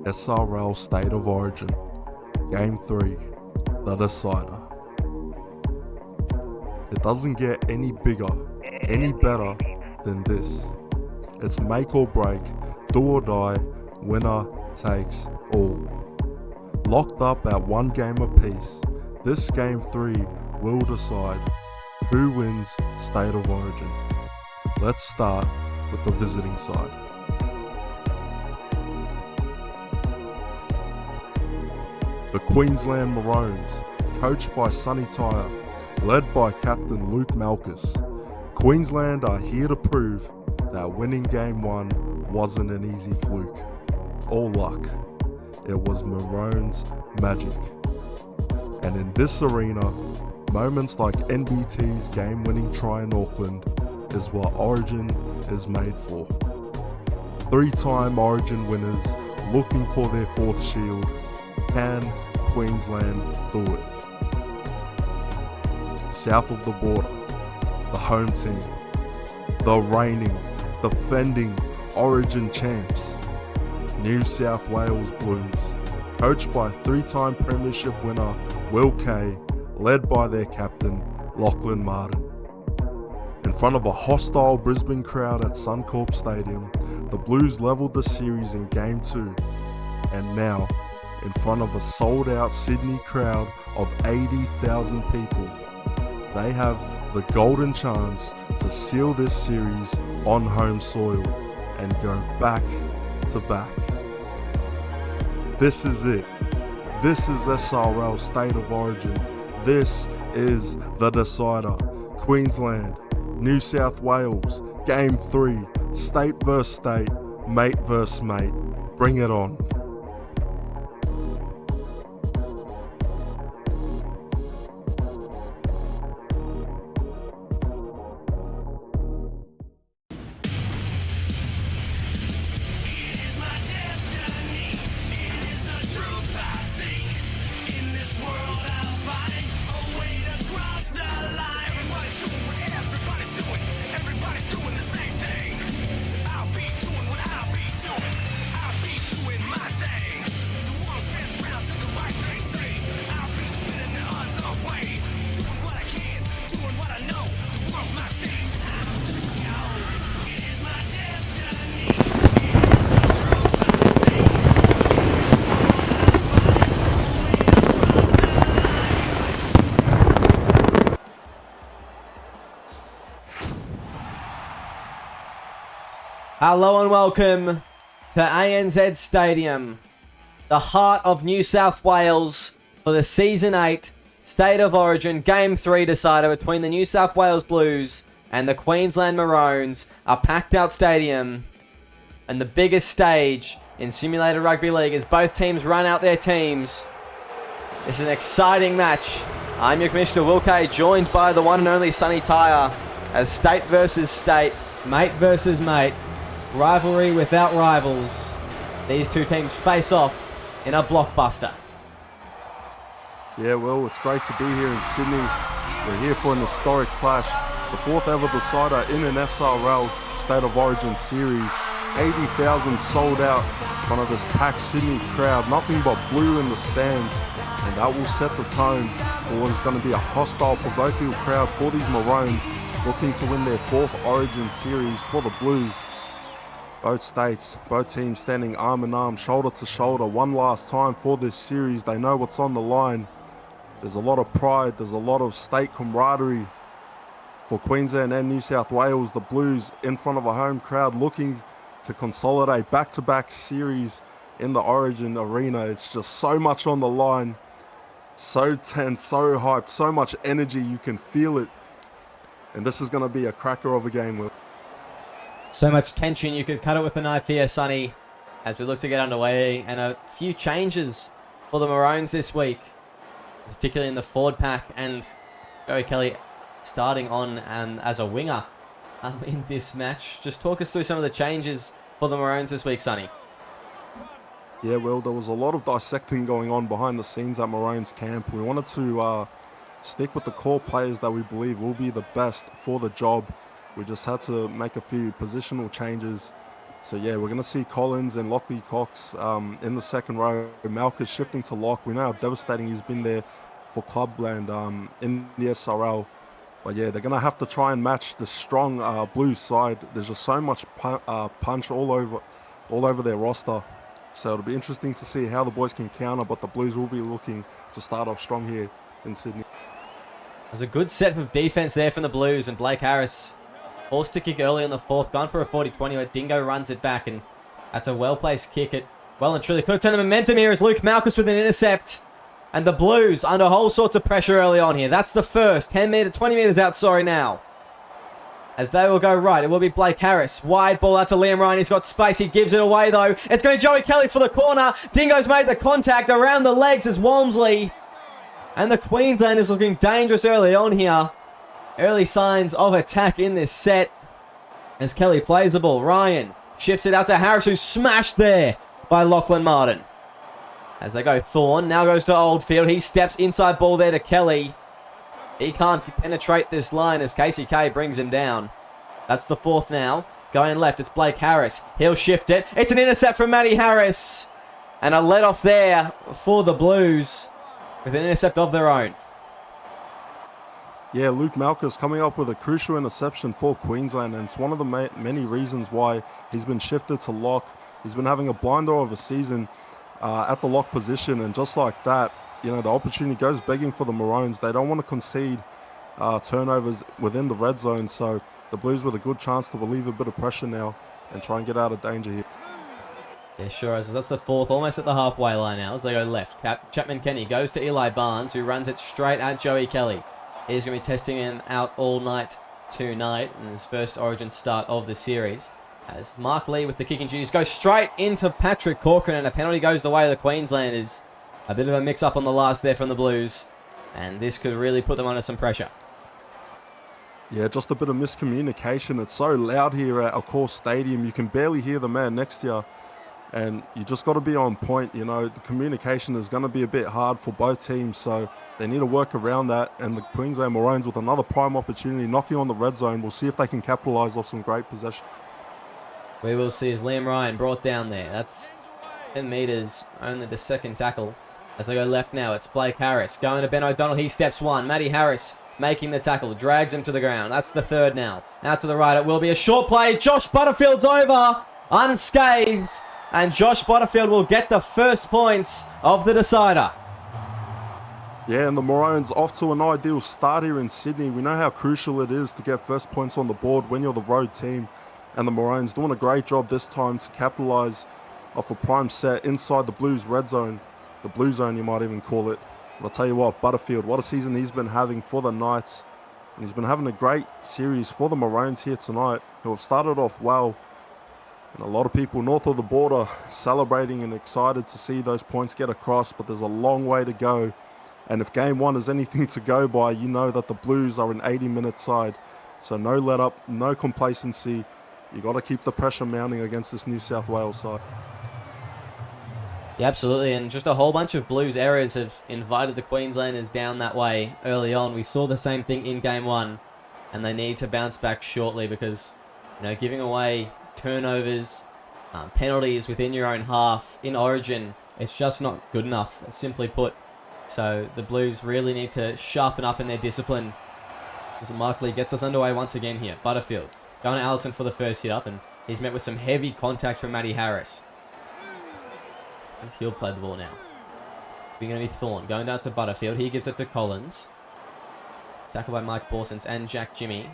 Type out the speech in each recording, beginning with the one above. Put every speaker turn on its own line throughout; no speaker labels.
SRL State of Origin, Game 3, the decider. It doesn't get any bigger, any better than this. It's make or break, do or die, winner takes all. Locked up at one game apiece, this Game 3 will decide who wins State of Origin. Let's start with the visiting side. The Queensland Maroons, coached by Sonny Tyre, led by captain Luke Malkus. Queensland are here to prove that winning Game 1 wasn't an easy fluke or luck. It was Maroons' magic. And in this arena, moments like NBT's game-winning try in Auckland is what Origin is made for. Three-time Origin winners looking for their fourth shield. Can Queensland do it? South of the border, the home team, the reigning, defending Origin champs, New South Wales Blues, coached by three-time Premiership winner Will Kay, led by their captain Lachlan Martin. In front of a hostile Brisbane crowd at Suncorp Stadium, the Blues levelled the series in Game 2, and now, in front of a sold-out Sydney crowd of 80,000 people, they have the golden chance to seal this series on home soil and go back to back. This is it. This is SRL State of Origin. This is the decider. Queensland, New South Wales, Game 3, state versus state, mate versus mate. Bring it on.
Hello and welcome to ANZ Stadium, the heart of New South Wales for the Season 8 State of Origin Game 3 decider between the New South Wales Blues and the Queensland Maroons, a packed out stadium and the biggest stage in Simulated Rugby League as both teams run out their teams. It's an exciting match. I'm your Commissioner Will Kay, joined by the one and only Sonny Tyre as state versus state, mate versus mate. Rivalry without rivals. These two teams face off in a blockbuster.
Yeah, well, it's great to be here in Sydney. We're here for an historic clash. The fourth ever decider in an SRL State of Origin series. 80,000 sold out in front of this packed Sydney crowd. Nothing but blue in the stands. And that will set the tone for what is going to be a hostile, provocative crowd for these Maroons looking to win their fourth Origin series for the Blues. Both states, both teams standing arm in arm, shoulder to shoulder, one last time for this series. They know what's on the line. There's a lot of pride, there's a lot of state camaraderie for Queensland and New South Wales. The Blues in front of a home crowd looking to consolidate back-to-back series in the Origin arena. It's just so much on the line, so tense, so hyped, so much energy, you can feel it. And this is going to be a cracker of a game, Will.
So much tension, you could cut it with a knife here, Sonny, as we look to get underway. And a few changes for the Maroons this week, particularly in the forward pack, and Barry Kelly starting on as a winger in this match. Just talk us through some of the changes for the Maroons this week, Sonny.
Yeah, well, there was a lot of dissecting going on behind the scenes at Maroons camp. We wanted to stick with the core players that we believe will be the best for the job. We just had to make a few positional changes So yeah, we're going to see Collins and Lockley Cox in the second row. Malkus shifting to lock. We know how devastating he's been there for Clubland in the SRL. But yeah, they're going to have to try and match the strong Blues side. There's just so much punch all over their roster. So it'll be interesting to see how the boys can counter, but the Blues will be looking to start off strong here in Sydney.
There's a good set of defense there from the Blues, and Blake Harris forced to kick early on the fourth, gone for a 40-20, but Dingo runs it back, and that's a well-placed kick. It well and truly could turn the momentum here as Luke Malkus with an intercept. And the Blues under all sorts of pressure early on here. That's the first. 20 meters out, now. As they will go right, it will be Blake Harris. Wide ball out to Liam Ryan. He's got space. He gives it away, though. It's going to be Joey Kelly for the corner. Dingo's made the contact around the legs as Walmsley. And the Queensland is looking dangerous early on here. Early signs of attack in this set. As Kelly plays the ball. Ryan shifts it out to Harris, who's smashed there by Lachlan Martin. As they go, Thorne now goes to Oldfield. He steps inside ball there to Kelly. He can't penetrate this line as Casey K brings him down. That's the fourth now. Going left, it's Blake Harris. He'll shift it. It's an intercept from Matty Harris. And a let off there for the Blues with an intercept of their own.
Yeah, Luke Malkus coming up with a crucial interception for Queensland, and it's one of the many reasons why he's been shifted to lock. He's been having a blinder of a season at the lock position, and just like that, you know, the opportunity goes begging for the Maroons. They don't want to concede turnovers within the red zone, so the Blues with a good chance to relieve a bit of pressure now and try and get out of danger here.
Yeah, sure is. That's the fourth, almost at the halfway line now as they go left. Chapman Kenny goes to Eli Barnes, who runs it straight at Joey Kelly. He's going to be testing him out all night tonight in his first Origin start of the series. As Mark Lee with the kicking duties goes straight into Patrick Corcoran, and a penalty goes the way of the Queenslanders. A bit of a mix-up on the last there from the Blues, and this could really put them under some pressure.
Yeah, just a bit of miscommunication. It's so loud here at Accor Stadium. You can barely hear the man next to you, and you just got to be on point. You know, the communication is going to be a bit hard for both teams, so they need to work around that. And the Queensland Maroons with another prime opportunity, knocking on the red zone. We'll see if they can capitalise off some great possession.
We will see as Liam Ryan brought down there. That's 10 metres, only the second tackle. As they go left now, it's Blake Harris going to Ben O'Donnell. He steps one. Matty Harris making the tackle, drags him to the ground. That's the third now. Out to the right, it will be a short play. Josh Butterfield's over, unscathed, and Josh Butterfield will get the first points of the decider.
Yeah, and the Maroons off to an ideal start here in Sydney. We know how crucial it is to get first points on the board when you're the road team. And the Maroons doing a great job this time to capitalise off a prime set inside the Blues red zone. The Blue Zone, you might even call it. But I'll tell you what, Butterfield, what a season he's been having for the Knights. And he's been having a great series for the Maroons here tonight, who have started off well. And a lot of people north of the border celebrating and excited to see those points get across. But there's a long way to go. And if game one is anything to go by, you know that the Blues are an 80-minute side. So no let up, no complacency. You got to keep the pressure mounting against this New South Wales side.
Yeah, absolutely, and just a whole bunch of Blues errors have invited the Queenslanders down that way early on. We saw the same thing in game one, and they need to bounce back shortly because, you know, giving away turnovers, penalties within your own half in Origin, it's just not good enough, simply put. So the Blues really need to sharpen up in their discipline. As Mark Lee gets us underway once again here. Butterfield going to Allison for the first hit up, and he's met with some heavy contact from Matty Harris. As he'll play the ball now. We're going to be Thorne going down to Butterfield. He gives it to Collins. Tackled by Mike Borsens and Jack Jimmy.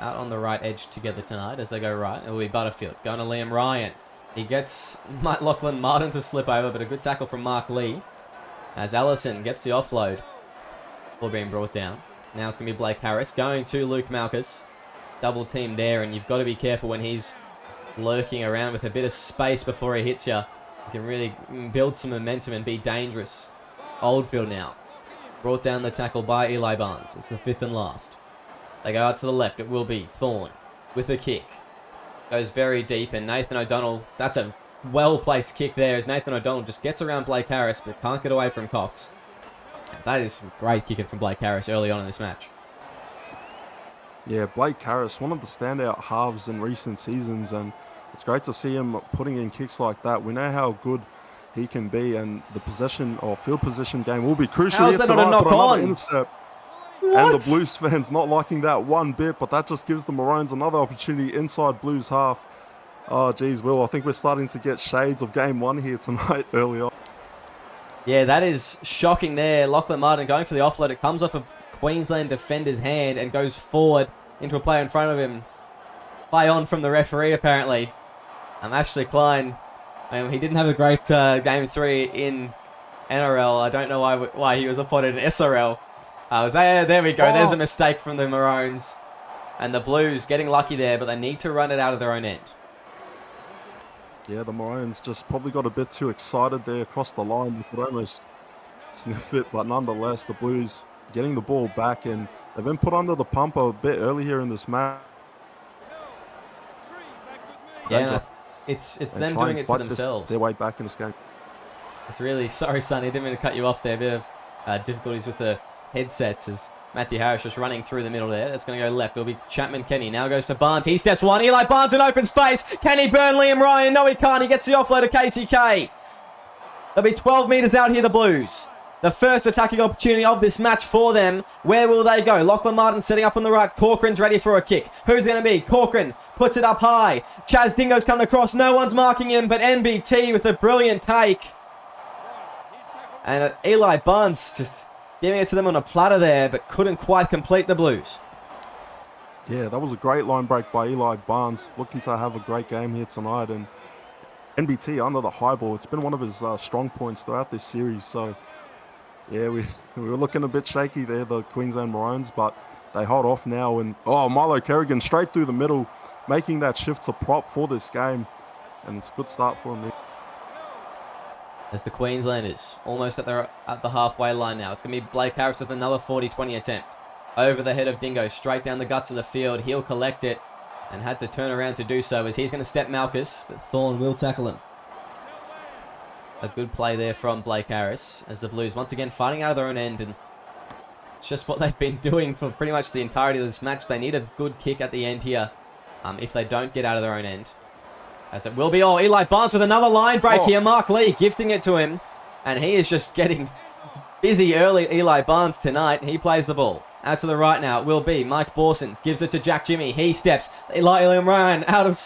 Out on the right edge together tonight as they go right. It will be Butterfield going to Liam Ryan. He gets Lachlan Martin to slip over, but a good tackle from Mark Lee. As Allison gets the offload. Ball being brought down. Now it's going to be Blake Harris going to Luke Malkus. Double team there, and you've got to be careful when he's lurking around with a bit of space before he hits you. You can really build some momentum and be dangerous. Oldfield now. Brought down the tackle by Eli Barnes. It's the fifth and last. They go out to the left. It will be Thorne with a kick. Goes very deep, and Nathan O'Donnell, that's a well-placed kick there as Nathan O'Donnell just gets around Blake Harris but can't get away from Cox. And that is some great kicking from Blake Harris early on in this match.
Yeah, Blake Harris, one of the standout halves in recent seasons, and it's great to see him putting in kicks like that. We know how good he can be, and the possession or field position game will be crucial.
How's that not a knock on?
Intercept.
What?
And the Blues fans not liking that one bit, but that just gives the Maroons another opportunity inside Blues half. Oh, geez, Will, I think we're starting to get shades of game one here tonight early on.
Yeah, that is shocking there. Lachlan Martin going for the offload. It comes off a Queensland defender's hand and goes forward into a player in front of him. Play on from the referee, apparently. Ashley Klein, he didn't have a great game 3 in NRL. I don't know why he was appointed in SRL. There we go. There's a mistake from the Maroons. And the Blues getting lucky there, but they need to run it out of their own end.
Yeah, the Maroons just probably got a bit too excited there across the line. You could almost sniff it, but nonetheless, the Blues getting the ball back, and they've been put under the pump a bit early here in this match.
Yeah, it's them doing it to themselves.
Their way back in this game.
It's really, sorry, Sonny, didn't mean to cut you off there. A bit of difficulties with the headsets as Matthew Harris just running through the middle there. That's going to go left. It'll be Chapman Kenny. Now goes to Barnes. He steps one. Eli Barnes in open space. Can he burn Liam Ryan? No, he can't. He gets the offload to KCK. They'll be 12 metres out here, the Blues. The first attacking opportunity of this match for them. Where will they go? Lachlan Martin setting up on the right. Corcoran's ready for a kick. Who's going to be? Corcoran puts it up high. Chaz Dingo's coming across. No one's marking him, but NBT with a brilliant take. And Eli Barnes just giving it to them on a platter there, but couldn't quite complete the Blues.
Yeah, that was a great line break by Eli Barnes. Looking to have a great game here tonight. And NBT under the high ball. It's been one of his strong points throughout this series. So, yeah, we were looking a bit shaky there, the Queensland Maroons, but they hold off now. And, Milo Kerrigan straight through the middle, making that shift to prop for this game. And it's a good start for him.
As the Queenslanders almost at the halfway line now. It's going to be Blake Harris with another 40-20 attempt. Over the head of Dingo, straight down the guts of the field. He'll collect it and had to turn around to do so as he's going to step Malchus, but Thorne will tackle him. A good play there from Blake Harris as the Blues once again fighting out of their own end, and it's just what they've been doing for pretty much the entirety of this match. They need a good kick at the end here if they don't get out of their own end. As it will be Eli Barnes with another line break here. Mark Lee gifting it to him. And he is just getting busy early, Eli Barnes, tonight. He plays the ball. Out to the right now, it will be Mike Borsons. Gives it to Jack Jimmy. He steps. Liam Ryan out of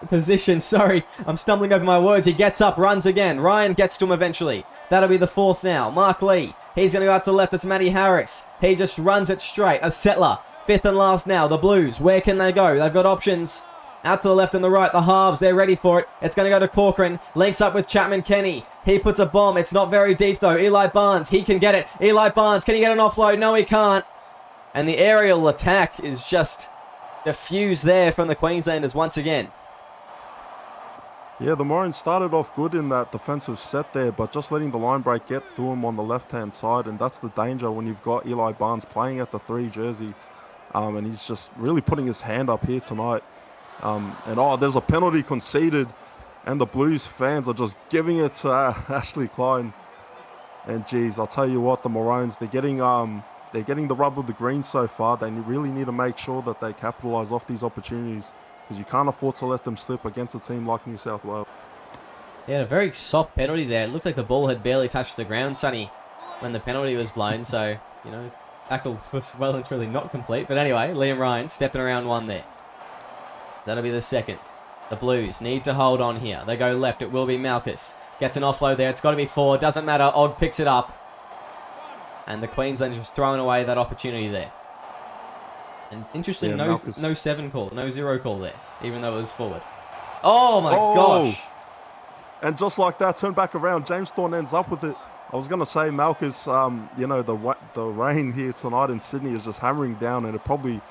position. Sorry, I'm stumbling over my words. He gets up, runs again. Ryan gets to him eventually. That'll be the fourth now. Mark Lee. He's going to go out to the left. It's Matty Harris. He just runs it straight. A settler. Fifth and last now. The Blues. Where can they go? They've got options. Out to the left and the right, the halves, they're ready for it. It's going to go to Corcoran. Links up with Chapman Kenny. He puts a bomb. It's not very deep, though. Eli Barnes, he can get it. Eli Barnes, can he get an offload? No, he can't. And the aerial attack is just diffused there from the Queenslanders once again.
Yeah, the Maroons started off good in that defensive set there, but just letting the line break get through him on the left-hand side, and that's the danger when you've got Eli Barnes playing at the 3 jersey, and he's just really putting his hand up here tonight. There's a penalty conceded, and the Blues fans are just giving it to Ashley Klein. And geez, I'll tell you what, the Maroons, they're getting the rub of the green so far. They really need to make sure that they capitalise off these opportunities, because you can't afford to let them slip against a team like New South Wales.
Yeah, a very soft penalty there. It looked like the ball had barely touched the ground, Sonny, when the penalty was blown. So, tackle was well and truly not complete. But anyway, Liam Ryan stepping around one there. That'll be the second. The Blues need to hold on here. They go left. It will be Malchus. Gets an offload there. It's got to be 4. Doesn't matter. Og picks it up. And the Queenslanders just throwing away that opportunity there. And interesting, no 7 call. No 0 call there. Even though it was forward. Oh my gosh.
And just like that, turn back around. James Thorne ends up with it. I was going to say, Malchus, the rain here tonight in Sydney is just hammering down, and it probably...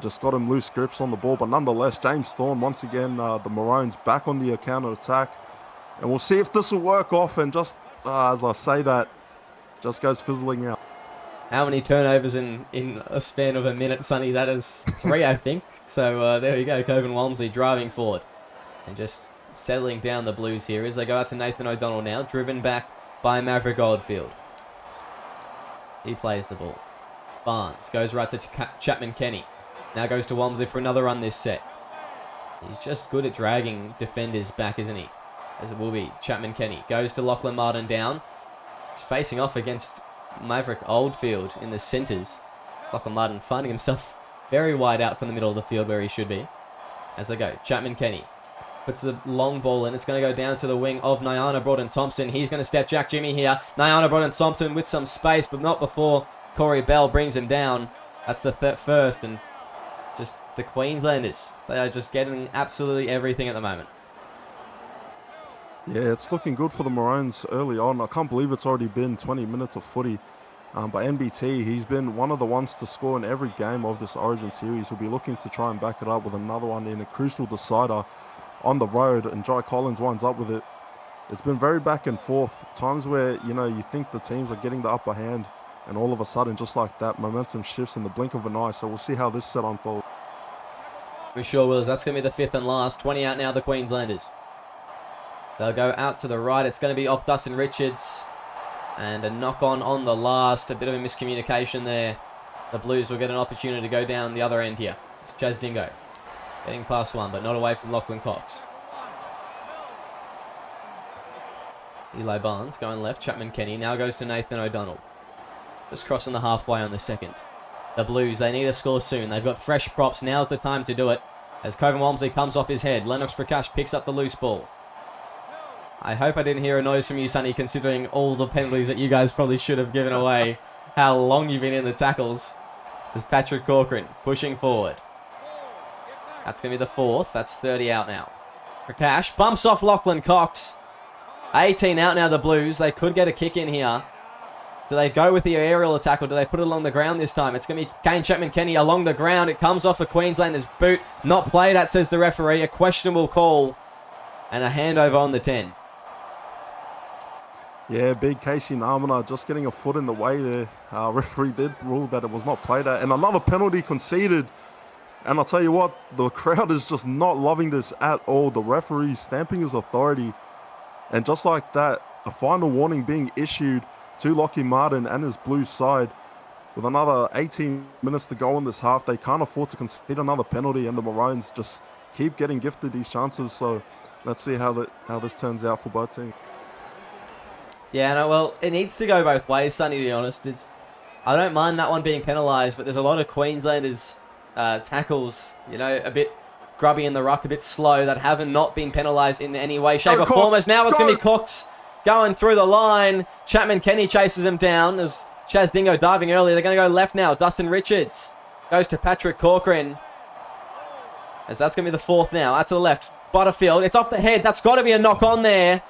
just got him loose grips on the ball. But nonetheless, James Thorne, once again, the Maroons back on the counter-attack. And we'll see if this will work off. And just, as I say that, just goes fizzling out.
How many turnovers in a span of a minute, Sonny? That is 3, I think. So there you go, Coven Walmsley driving forward. And just settling down the Blues here as they go out to Nathan O'Donnell now. Driven back by Maverick Oldfield. He plays the ball. Barnes goes right to Chapman Kenny. Now goes to Walmsley for another run this set. He's just good at dragging defenders back, isn't he? As it will be. Chapman Kenny goes to Lachlan Martin down. He's facing off against Maverick Oldfield in the centres. Lachlan Martin finding himself very wide out from the middle of the field where he should be. As they go, Chapman Kenny puts the long ball in. It's going to go down to the wing of Nyana Broughton-Thompson. He's going to step Jack Jimmy here. Nyana Broughton-Thompson with some space, but not before Corey Bell brings him down. That's the first, and just the Queenslanders. They are just getting absolutely everything at the moment.
Yeah, it's looking good for the Maroons early on. I can't believe it's already been 20 minutes of footy. But NBT, he's been one of the ones to score in every game of this Origin series. He'll be looking to try and back it up with another one in a crucial decider on the road, and Jai Collins winds up with it. It's been very back and forth. Times where, you think the teams are getting the upper hand, and all of a sudden, just like that, momentum shifts in the blink of an eye. So we'll see how this set unfolds.
We sure will. That's going to be the fifth and last. 20 out now, the Queenslanders. They'll go out to the right. It's going to be off Dustin Richards. And a knock-on the last. A bit of a miscommunication there. The Blues will get an opportunity to go down the other end here. It's Chaz Dingo getting past one, but not away from Lachlan Cox. Eli Barnes going left. Chapman Kenny now goes to Nathan O'Donnell. Just crossing the halfway on the second. The Blues, they need a score soon. They've got fresh props. Now's the time to do it. As Coven Walmsley comes off his head. Lennox Prakash picks up the loose ball. I hope I didn't hear a noise from you, Sonny, considering all the penalties that you guys probably should have given away. How long you've been in the tackles. As Patrick Corcoran pushing forward. That's going to be the fourth. That's 30 out now. Prakash bumps off Lachlan Cox. 18 out now, the Blues. They could get a kick in here. Do they go with the aerial attack, or do they put it along the ground this time? It's going to be Kane Chapman-Kenny along the ground. It comes off a Queenslander's boot. Not played at, says the referee. A questionable call. And a handover on the 10.
Yeah, big Casey Namana just getting a foot in the way there. Referee did rule that it was not played at. And another penalty conceded. And I'll tell you what, the crowd is just not loving this at all. The referee stamping his authority. And just like that, a final warning being issued to Lockie Martin and his Blues side. With another 18 minutes to go in this half, they can't afford to concede another penalty. And the Maroons just keep getting gifted these chances. So let's see how this turns out for both teams.
Yeah, no, well, it needs to go both ways, Sonny, to be honest. I don't mind that one being penalised, but there's a lot of Queenslanders' tackles, a bit grubby in the ruck, a bit slow, that haven't not been penalised in any way, shape, or form. As now it's going to be Cox going through the line. Chapman Kenny chases him down as Chaz Dingo diving early. They're going to go left now. Dustin Richards goes to Patrick Corcoran. As that's going to be the fourth now. Out to the left. Butterfield. It's off the head. That's got to be a knock on there.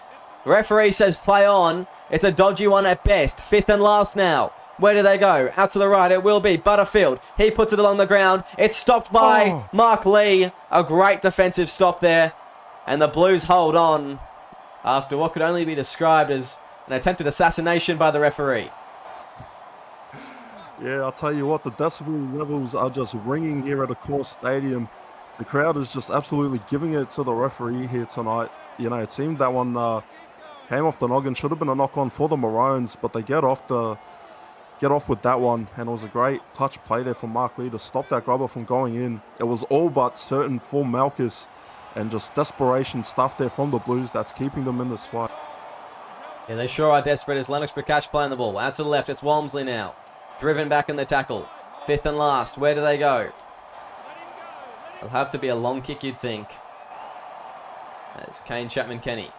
Referee says play on. It's a dodgy one at best. Fifth and last now. Where do they go? Out to the right. It will be Butterfield. He puts it along the ground. It's stopped by Mark Lee. A great defensive stop there. And the Blues hold on after what could only be described as an attempted assassination by the referee.
Yeah, I'll tell you what, the decibel levels are just ringing here at Accor Stadium. The crowd is just absolutely giving it to the referee here tonight. It seemed that one came off the noggin. Should have been a knock-on for the Maroons, but they get off with that one. And it was a great clutch play there from Mark Lee to stop that grubber from going in. It was all but certain for Malchus, and just desperation stuff there from the Blues that's keeping them in this fight.
Yeah, they sure are desperate as Lennox Prakash playing the ball. Out to the left, it's Walmsley now. Driven back in the tackle. Fifth and last. Where do they go? It'll have to be a long kick, you'd think. As Kane Chapman-Kenny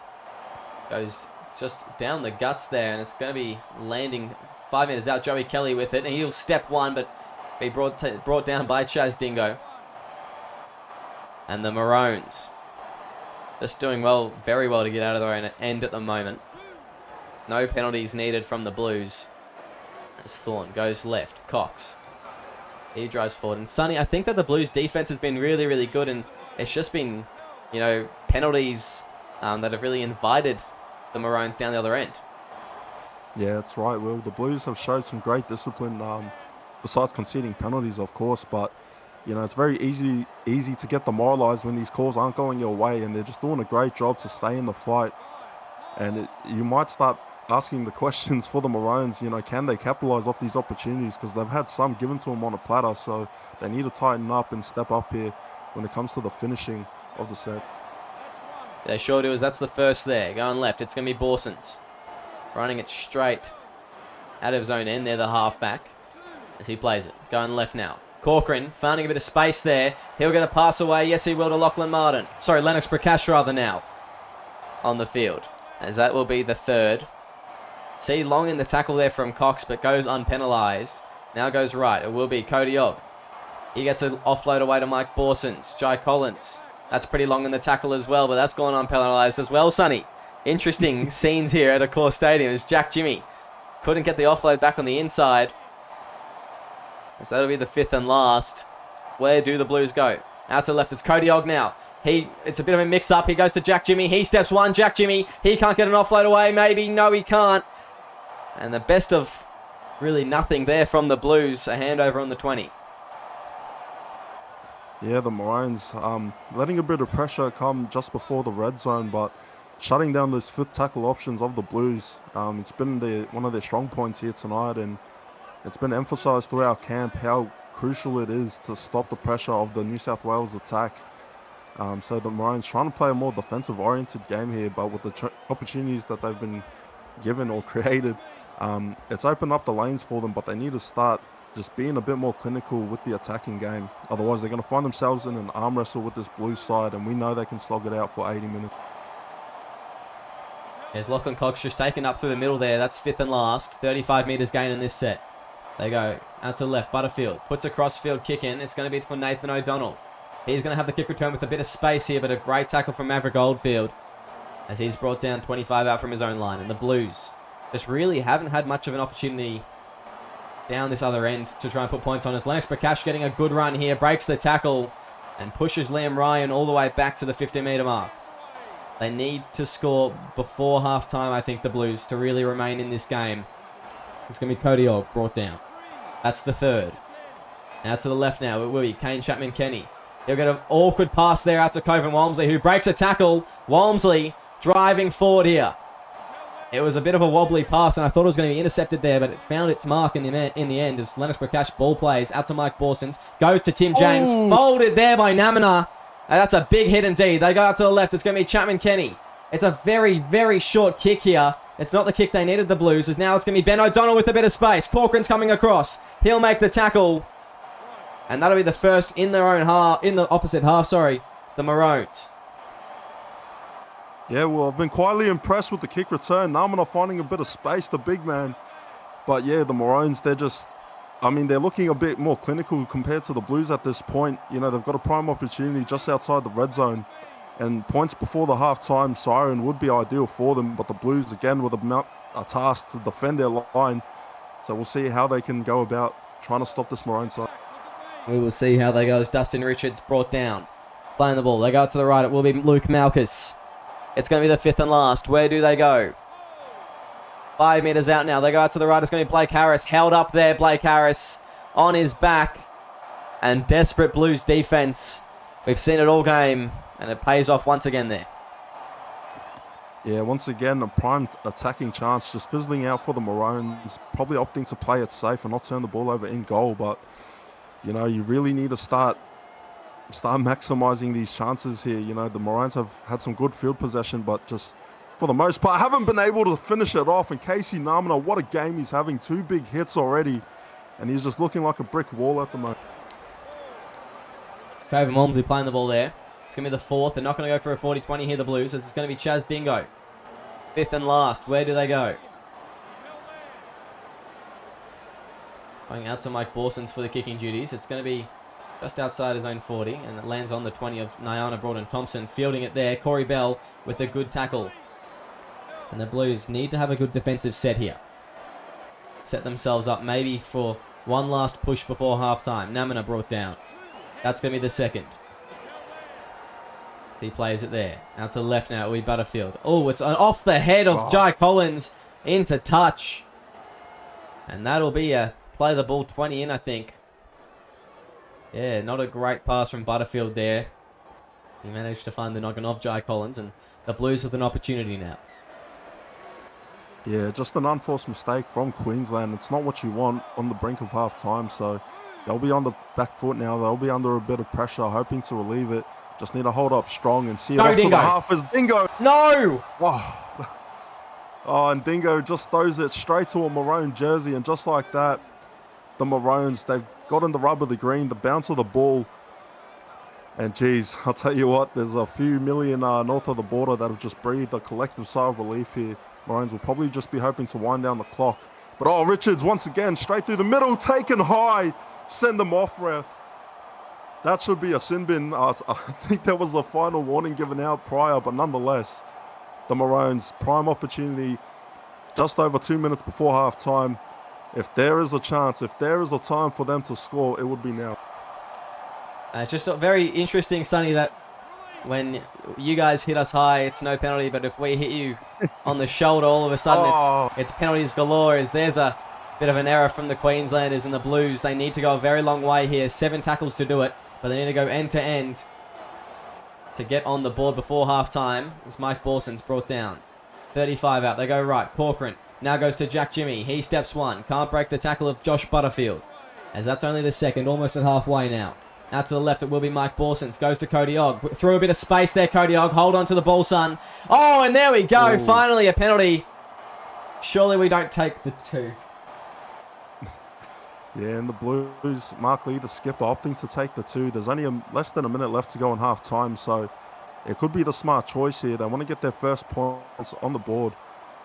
goes just down the guts there, and it's going to be landing 5 metres out. Joey Kelly with it, and he'll step one, but be brought down by Chaz Dingo. And the Maroons just doing well, very well to get out of their own end at the moment. No penalties needed from the Blues. As Thorne goes left, Cox. He drives forward. And Sonny, I think that the Blues defense has been really, really good, and it's just been, penalties that have really invited the Maroons down the other end.
Yeah, that's right, Will. The Blues have showed some great discipline, besides conceding penalties, of course, but it's very easy to get demoralised when these calls aren't going your way, and they're just doing a great job to stay in the fight. And you might start asking the questions for the Maroons, can they capitalise off these opportunities? Because they've had some given to them on a platter, so they need to tighten up and step up here when it comes to the finishing of the set.
They sure do, as that's the first there. Going left, it's going to be Borsons. Running it straight out of zone end. They're the halfback as he plays it. Going left now. Corcoran finding a bit of space there. He'll get a pass away. Yes, he will to Lachlan Martin. Sorry, Lennox Prakash rather now on the field, as that will be the third. See long in the tackle there from Cox, but goes unpenalised. Now goes right. It will be Cody Ogg. He gets an offload away to Mike Borsons. Jai Collins. That's pretty long in the tackle as well, but that's gone unpenalised as well, Sonny. Interesting scenes here at Accor Stadium as Jack Jimmy couldn't get the offload back on the inside. So that'll be the fifth and last. Where do the Blues go? Out to the left, it's Cody Ogg now. It's a bit of a mix-up. He goes to Jack Jimmy. He steps one. Jack Jimmy. He can't get an offload away. Maybe. No, he can't. And the best of really nothing there from the Blues. A handover on the 20.
Yeah, the Maroons letting a bit of pressure come just before the red zone, but shutting down those fifth tackle options of the Blues. It's been one of their strong points here tonight, and it's been emphasised throughout camp how crucial it is to stop the pressure of the New South Wales attack. So the Maroons trying to play a more defensive-oriented game here, but with the opportunities that they've been given or created, it's opened up the lanes for them, but they need to start just being a bit more clinical with the attacking game. Otherwise, they're going to find themselves in an arm wrestle with this Blues side, and we know they can slog it out for 80 minutes.
There's Lachlan Cox just taken up through the middle there. That's fifth and last. 35 metres gain in this set. They go out to the left. Butterfield puts a cross-field kick in. It's going to be for Nathan O'Donnell. He's going to have the kick return with a bit of space here, but a great tackle from Maverick Oldfield as he's brought down 25 out from his own line. And the Blues just really haven't had much of an opportunity down this other end to try and put points on us. Lennox Prakash getting a good run here, breaks the tackle and pushes Liam Ryan all the way back to the 50-metre mark. They need to score before half-time, I think, the Blues, to really remain in this game. It's going to be Cody Ogg brought down. That's the third. Now to the left now, it will be Kane Chapman-Kenny. He'll get an awkward pass there out to Coven Walmsley, who breaks a tackle. Walmsley driving forward here. It was a bit of a wobbly pass, and I thought it was going to be intercepted there, but it found its mark in the end as Lennox Prakash ball plays out to Mike Borsons. Goes to Tim James.
Oh.
Folded there by Namina. And that's a big hit indeed. They go out to the left. It's going to be Chapman-Kenny. It's a very, very short kick here. It's not the kick they needed, the Blues, as now it's going to be Ben O'Donnell with a bit of space. Corcoran's coming across. He'll make the tackle. And that'll be the first in their own half, in the opposite half, sorry, the Maroons.
Yeah, well, I've been quietly impressed with the kick return. Now I'm not finding a bit of space, the big man. But yeah, the Maroons, they're looking a bit more clinical compared to the Blues at this point. You know, they've got a prime opportunity just outside the red zone. And points before the half-time siren would be ideal for them. But the Blues, again, with a task to defend their line. So we'll see how they can go about trying to stop this Maroon side.
We will see how they go as Dustin Richards brought down. Playing the ball. They go out to the right. It will be Luke Malchus. It's going to be the fifth and last. Where do they go? 5 metres out now. They go out to the right. It's going to be Blake Harris. Held up there, Blake Harris. On his back. And desperate Blues defence. We've seen it all game. And it pays off once again there.
Yeah, once again, a prime attacking chance. Just fizzling out for the Maroons. Probably opting to play it safe and not turn the ball over in goal. But, you know, you really need to start maximising these chances here. You know, the Maroons have had some good field possession, but just for the most part, haven't been able to finish it off. And Casey Namina, what a game he's having. 2 big hits already. And he's just looking like a brick wall at the moment.
Coven Walmsley playing the ball there. It's going to be the fourth. They're not going to go for a 40-20 here, the Blues. It's going to be Chaz Dingo. Fifth and last. Where do they go? Going out to Mike Borsons for the kicking duties. It's going to be just outside his own 40, and it lands on the 20 of Nyana Broughton-Thompson. Fielding it there. Corey Bell with a good tackle. And the Blues need to have a good defensive set here. Set themselves up maybe for one last push before halftime. Namina brought down. That's going to be the second. He plays it there. Out to the left now. It will be Butterfield. Oh, it's off the head of Jai Collins into touch. And that'll be a play the ball 20 in, I think. Yeah, not a great pass from Butterfield there. He managed to find the noggin of Jai Collins, and the Blues with an opportunity now.
Yeah, just an unforced mistake from Queensland. It's not what you want on the brink of half-time, so they'll be on the back foot now. They'll be under a bit of pressure, hoping to relieve it. Just need to hold up strong and see it
Go,
off to the
Dingo.
half as Dingo.
No!
Oh, and Dingo just throws it straight to a Maroon jersey. And just like that, the Maroons, they've got in the rub of the green, the bounce of the ball. And geez, I'll tell you what, there's a few million north of the border that have just breathed a collective sigh of relief here. Maroons will probably just be hoping to wind down the clock. But oh, Richards once again, straight through the middle, taken high, send them off, ref. That should be a sin bin. I think there was a final warning given out prior, but nonetheless, the Maroons, prime opportunity, just over 2 minutes before half-time. If there is a chance, if there is a time for them to score, it would be now.
It's just very interesting, Sonny, that when you guys hit us high, it's no penalty, but if we hit you on the shoulder, all of a sudden it's penalties galore. There's a bit of an error from the Queenslanders and the Blues. They need to go a very long way here. 7 tackles to do it, but they need to go end to end to get on the board before half-time. As Mike Borson's brought down. 35 out. They go right. Corcoran now goes to Jack Jimmy. He steps one. Can't break the tackle of Josh Butterfield, as that's only the second, almost at halfway now. Out to the left, it will be Mike Borsons. Goes to Cody Ogg. Through a bit of space there, Cody Ogg. Hold on to the ball, son. Oh, and there we go. Ooh. Finally a penalty. Surely we don't take the 2.
Yeah, and the Blues, Mark Lee, the skipper, opting to take the 2. There's only less than a minute left to go in half-time, so it could be the smart choice here. They want to get their first points on the board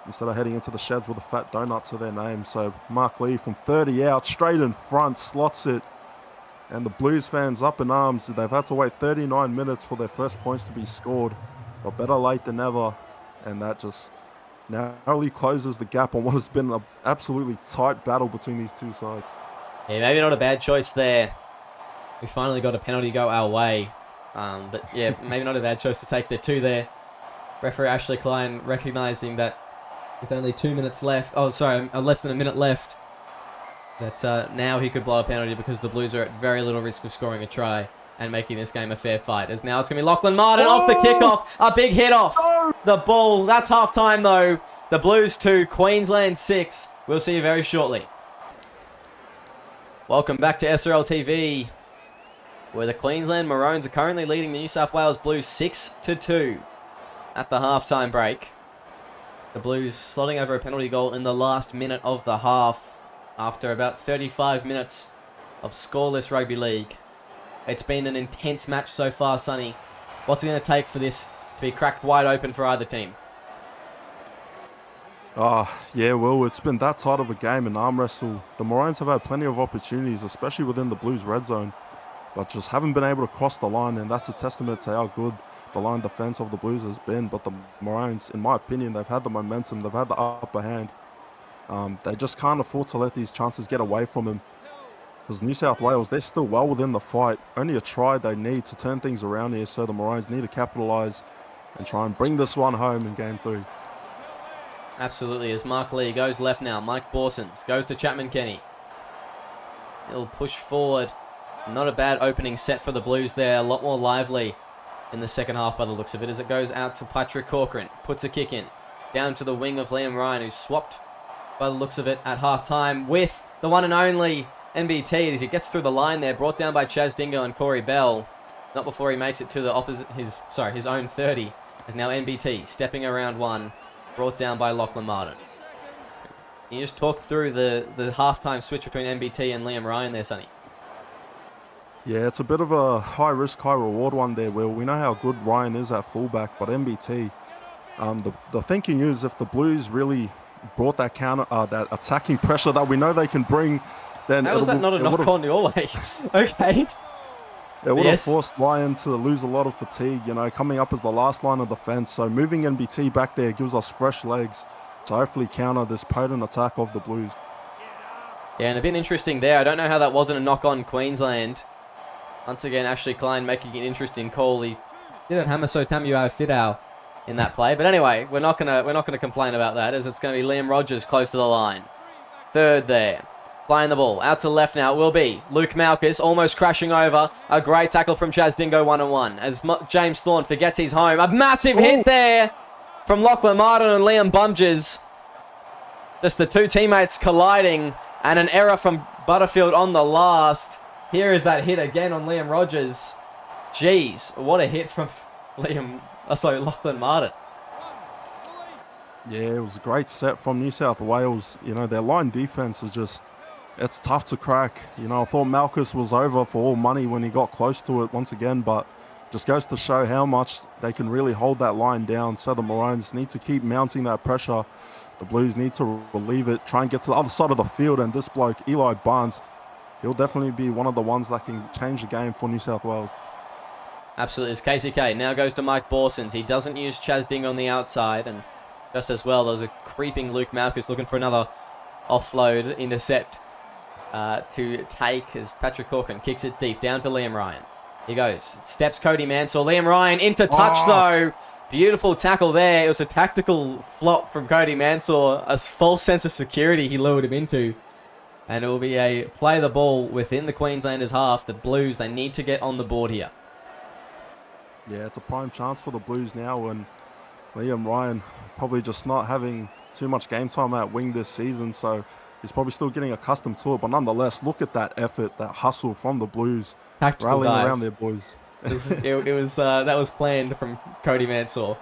instead of heading into the sheds with a fat donut to their name. So Mark Lee from 30 out, straight in front, slots it. And the Blues fans up in arms. They've had to wait 39 minutes for their first points to be scored. But better late than never. And that just narrowly closes the gap on what has been an absolutely tight battle between these two sides.
Yeah, maybe not a bad choice there. We finally got a penalty go our way. But yeah, maybe not a bad choice to take the 2 there. Referee Ashley Klein recognising that with only 2 minutes left, less than a minute left, that now he could blow a penalty because the Blues are at very little risk of scoring a try and making this game a fair fight. As now it's going to be Lachlan Martin off the kickoff. A big hit off the ball. That's half-time though. The Blues 2, Queensland 6. We'll see you very shortly. Welcome back to SRL TV, where the Queensland Maroons are currently leading the New South Wales Blues 6-2 at the halftime break. The Blues slotting over a penalty goal in the last minute of the half after about 35 minutes of scoreless rugby league. It's been an intense match so far, Sonny. What's it going to take for this to be cracked wide open for either team?
Yeah, well, it's been that tight of a game in arm wrestle. The Maroons have had plenty of opportunities, especially within the Blues red zone, but just haven't been able to cross the line, and that's a testament to how good the line defense of the Blues has been. But the Maroons, in my opinion, they've had the momentum, they've had the upper hand. They just can't afford to let these chances get away from them, because New South Wales, they're still well within the fight. Only a try they need to turn things around here, so the Maroons need to capitalise and try and bring this one home in Game 3.
Absolutely, as Mark Lee goes left now. Mike Borsons goes to Chapman Kenny. He'll push forward. Not a bad opening set for the Blues there. A lot more lively in the second half by the looks of it, as it goes out to Patrick Corcoran. Puts a kick in. Down to the wing of Liam Ryan, who's swapped by the looks of it at half-time with the one and only NBT as he gets through the line there. Brought down by Chaz Dingo and Corey Bell. Not before he makes it to the his own 30. As now NBT stepping around one. Brought down by Lachlan Martin. Can you just talk through the halftime switch between NBT and Liam Ryan there, Sonny?
Yeah, it's a bit of a high-risk, high-reward one there, Will. We know how good Ryan is at fullback, but NBT, the thinking is if the Blues really brought that counter, that attacking pressure that we know they can bring, then
how is that not a knock on your way? Okay.
It would have forced Ryan to lose a lot of fatigue, coming up as the last line of defense. So moving NBT back there gives us fresh legs to hopefully counter this potent attack of the Blues.
Yeah, and a bit interesting there. I don't know how that wasn't a knock on Queensland. Once again, Ashley Klein making an interesting call. He didn't hammer so Tamuao Fidau in that play. But anyway, we're not gonna complain about that, as it's going to be Liam Rogers close to the line. Third there. Playing the ball. Out to the left now. It will be Luke Malkus almost crashing over. A great tackle from Chaz Dingo 1-on-1. As James Thorne forgets he's home. A massive hit there from Lachlan Martin and Liam Bumges. Just the two teammates colliding. And an error from Butterfield on the last. Here is that hit again on Liam Rogers. Jeez, what a hit from Lachlan Martin.
Yeah, it was a great set from New South Wales. You know, their line defense is just, it's tough to crack. You know, I thought Malchus was over for all money when he got close to it once again, but just goes to show how much they can really hold that line down. So the Maroons need to keep mounting that pressure. The Blues need to relieve it, try and get to the other side of the field, and this bloke, Eli Barnes, he'll definitely be one of the ones that can change the game for New South Wales.
Absolutely. It's KCK. Now goes to Mike Borsons. He doesn't use Chaz Ding on the outside, and just as well, there was a creeping Luke Malchus looking for another offload intercept to take as Patrick Corcoran kicks it deep down to Liam Ryan. He goes. Steps Cody Mansell. Liam Ryan into touch, though. Beautiful tackle there. It was a tactical flop from Cody Mansell. A false sense of security he lured him into. And it will be a play the ball within the Queenslanders' half. The Blues, they need to get on the board here.
Yeah, it's a prime chance for the Blues now, and Liam Ryan probably just not having too much game time at wing this season, so he's probably still getting accustomed to it. But nonetheless, look at that effort, that hustle from the Blues.
Tactical
rallying
dive.
Around their boys.
It was that was planned from Cody Mansell.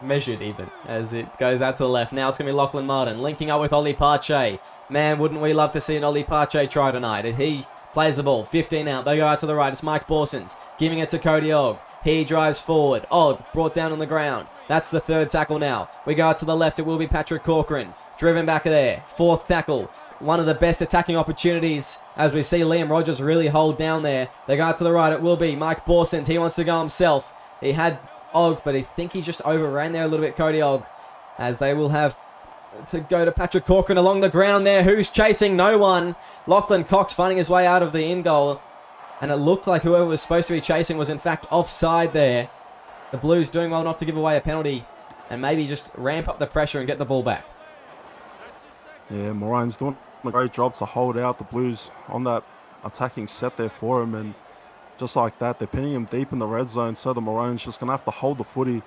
Measured even as it goes out to the left. Now it's going to be Lachlan Martin linking up with Ollie Pache. Man, wouldn't we love to see an Ollie Pache try tonight? And he plays the ball, 15 out. They go out to the right. It's Mike Borsons giving it to Cody Ogg. He drives forward. Ogg brought down on the ground. That's the third tackle now. We go out to the left. It will be Patrick Corcoran. Driven back there. Fourth tackle. One of the best attacking opportunities as we see Liam Rogers really hold down there. They go out to the right. It will be Mike Borsons. He wants to go himself. He had Ogg, but I think he just overran there a little bit, Cody Ogg, as they will have to go to Patrick Corcoran along the ground there. Who's chasing? No one. Lachlan Cox finding his way out of the in goal, and it looked like whoever was supposed to be chasing was in fact offside there. The Blues doing well not to give away a penalty and maybe just ramp up the pressure and get the ball back.
Yeah, Moran's doing a great job to hold out the Blues on that attacking set there for him, and just like that, they're pinning him deep in the red zone, so the Maroons just going to have to hold the footy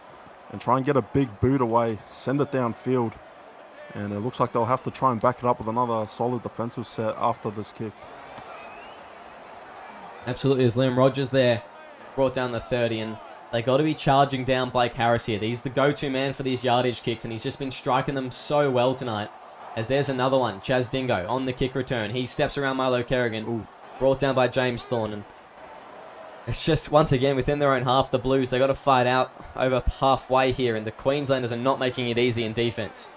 and try and get a big boot away, send it downfield, and it looks like they'll have to try and back it up with another solid defensive set after this kick.
Absolutely, as Liam Rogers there brought down the 30, and they got to be charging down Blake Harris here. He's the go-to man for these yardage kicks, and he's just been striking them so well tonight. As there's another one, Chaz Dingo on the kick return. He steps around Milo Kerrigan,
Ooh.
Brought down by James Thorne, and it's just, once again, within their own half, the Blues, they got to fight out over halfway here, and the Queenslanders are not making it easy in defense.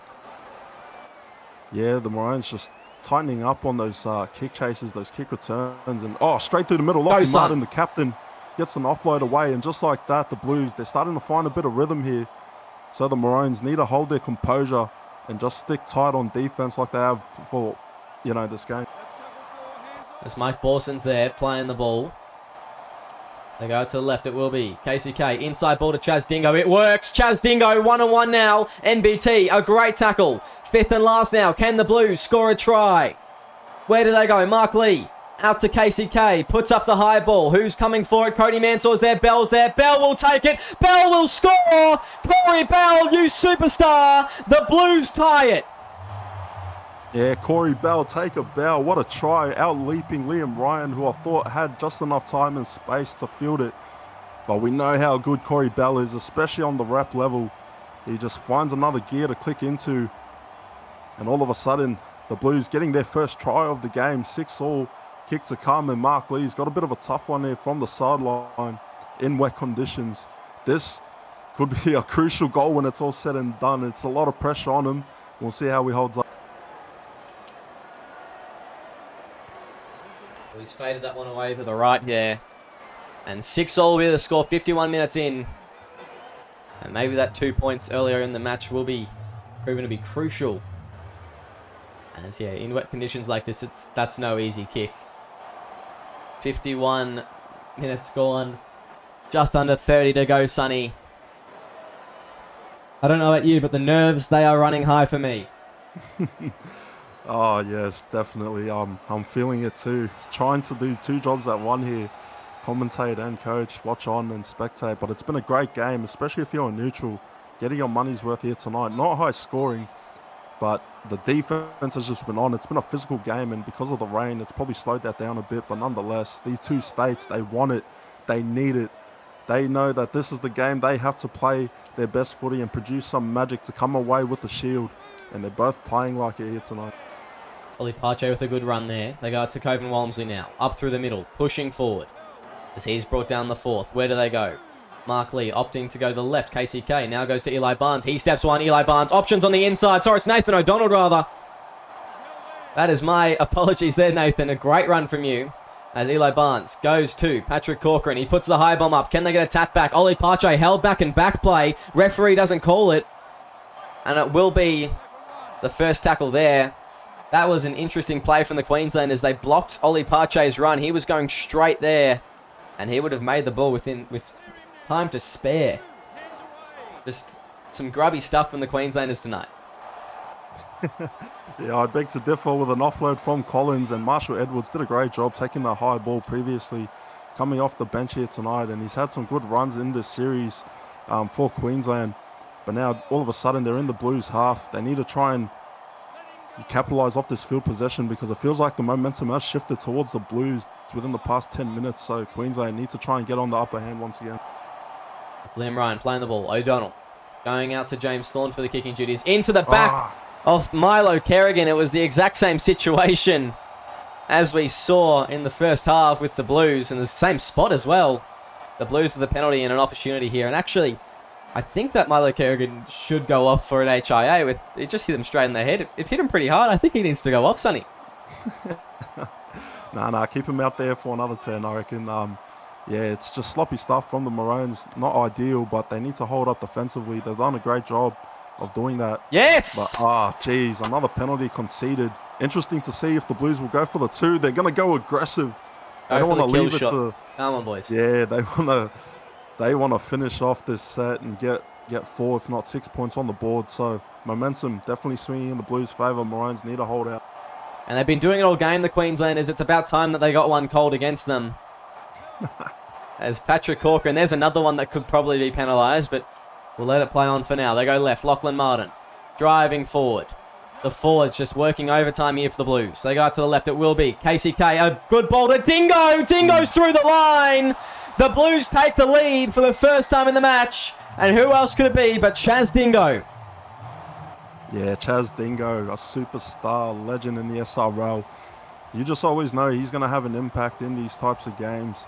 Yeah, the Maroons just tightening up on those kick chases, those kick returns, and straight through the middle. Lachlan Martin, the captain, gets an offload away, and just like that, the Blues, they're starting to find a bit of rhythm here. So the Maroons need to hold their composure and just stick tight on defense like they have for, this game.
As Mike Borson's there playing the ball. They go to the left. It will be KCK. Inside ball to Chaz Dingo. It works. Chaz Dingo 1-on-1 now. NBT. A great tackle. Fifth and last now. Can the Blues score a try? Where do they go? Mark Lee. Out to KCK. Puts up the high ball. Who's coming for it? Cody Mansell's there. Bell's there. Bell will take it. Bell will score. Corey Bell, you superstar. The Blues tie it.
Yeah, Corey Bell, take a bow. What a try. Out-leaping Liam Ryan, who I thought had just enough time and space to field it. But we know how good Corey Bell is, especially on the rep level. He just finds another gear to click into. And all of a sudden, the Blues getting their first try of the game. 6-all, kick to come, and Mark Lee's got a bit of a tough one there from the sideline in wet conditions. This could be a crucial goal when it's all said and done. It's a lot of pressure on him. We'll see how he holds up.
He's faded that one away to the right here. And 6-all with the score, 51 minutes in. And maybe that 2 points earlier in the match will be proven to be crucial. As in wet conditions like this, that's no easy kick. 51 minutes gone. Just under 30 to go, Sonny. I don't know about you, but the nerves, they are running high for me.
Oh, yes, definitely. I'm feeling it too. Trying to do two jobs at one here. Commentate and coach, watch on and spectate. But it's been a great game, especially if you're a neutral. Getting your money's worth here tonight. Not high scoring, But the defense has just been on. It's been a physical game, and because of the rain, it's probably slowed that down a bit. But nonetheless, these two states, they want it. They need it. They know that this is the game they have to play their best footy and produce some magic to come away with the shield. And they're both playing like it here tonight.
Ollie Pache with a good run there. They go out to Coven Walmsley now. Up through the middle, pushing forward. As he's brought down the fourth. Where do they go? Mark Lee opting to go to the left. KCK now goes to Eli Barnes. He steps one. Eli Barnes. Options on the inside. Sorry, it's Nathan O'Donnell rather. That is my apologies there, Nathan. A great run from you. As Eli Barnes goes to Patrick Corcoran. He puts the high bomb up. Can they get a tap back? Ollie Pache held back and back play. Referee doesn't call it. And it will be the first tackle there. That was an interesting play from the Queenslanders. They blocked Ollie Pache's run. He was going straight there. And he would have made the ball with time to spare. Just some grubby stuff from the Queenslanders tonight.
Yeah, I beg to differ with an offload from Collins, and Marshall Edwards did a great job taking the high ball previously, coming off the bench here tonight, and he's had some good runs in this series for Queensland. But now, all of a sudden, they're in the Blues half. They need to try and capitalise off this field possession because it feels like the momentum has shifted towards the Blues within the past 10 minutes, so Queensland need to try and get on the upper hand once again.
It's Liam Ryan playing the ball. O'Donnell going out to James Thorne for the kicking duties. Into the back of Milo Kerrigan. It was the exact same situation as we saw in the first half with the Blues, in the same spot as well. The Blues with the penalty and an opportunity here. And actually, I think that Milo Kerrigan should go off for an HIA. It just hit him straight in the head. It hit him pretty hard. I think he needs to go off, Sonny.
Nah, keep him out there for another 10, I reckon. Yeah, it's just sloppy stuff from the Maroons. Not ideal, but they need to hold up defensively. They've done a great job of doing that.
Yes!
But, geez, another penalty conceded. Interesting to see if the Blues will go for the 2. They're going to go aggressive. They don't want to leave it to...
Come on, boys.
Yeah, they want to finish off this set and get 4, if not 6 points on the board. So momentum definitely swinging in the Blues' favour. Maroons need to hold out.
And they've been doing it all game, the Queenslanders. It's about time that they got one called against them. As Patrick Corcoran, there's another one that could probably be penalised, but we'll let it play on for now. They go left. Lachlan Martin driving forward. The forwards just working overtime here for the Blues. They go out to the left. It will be KCK. A good ball to Dingo. Dingo's through the line. The Blues take the lead for the first time in the match. And who else could it be but Chaz Dingo?
Yeah, Chaz Dingo, a superstar legend in the SRL. You just always know he's going to have an impact in these types of games.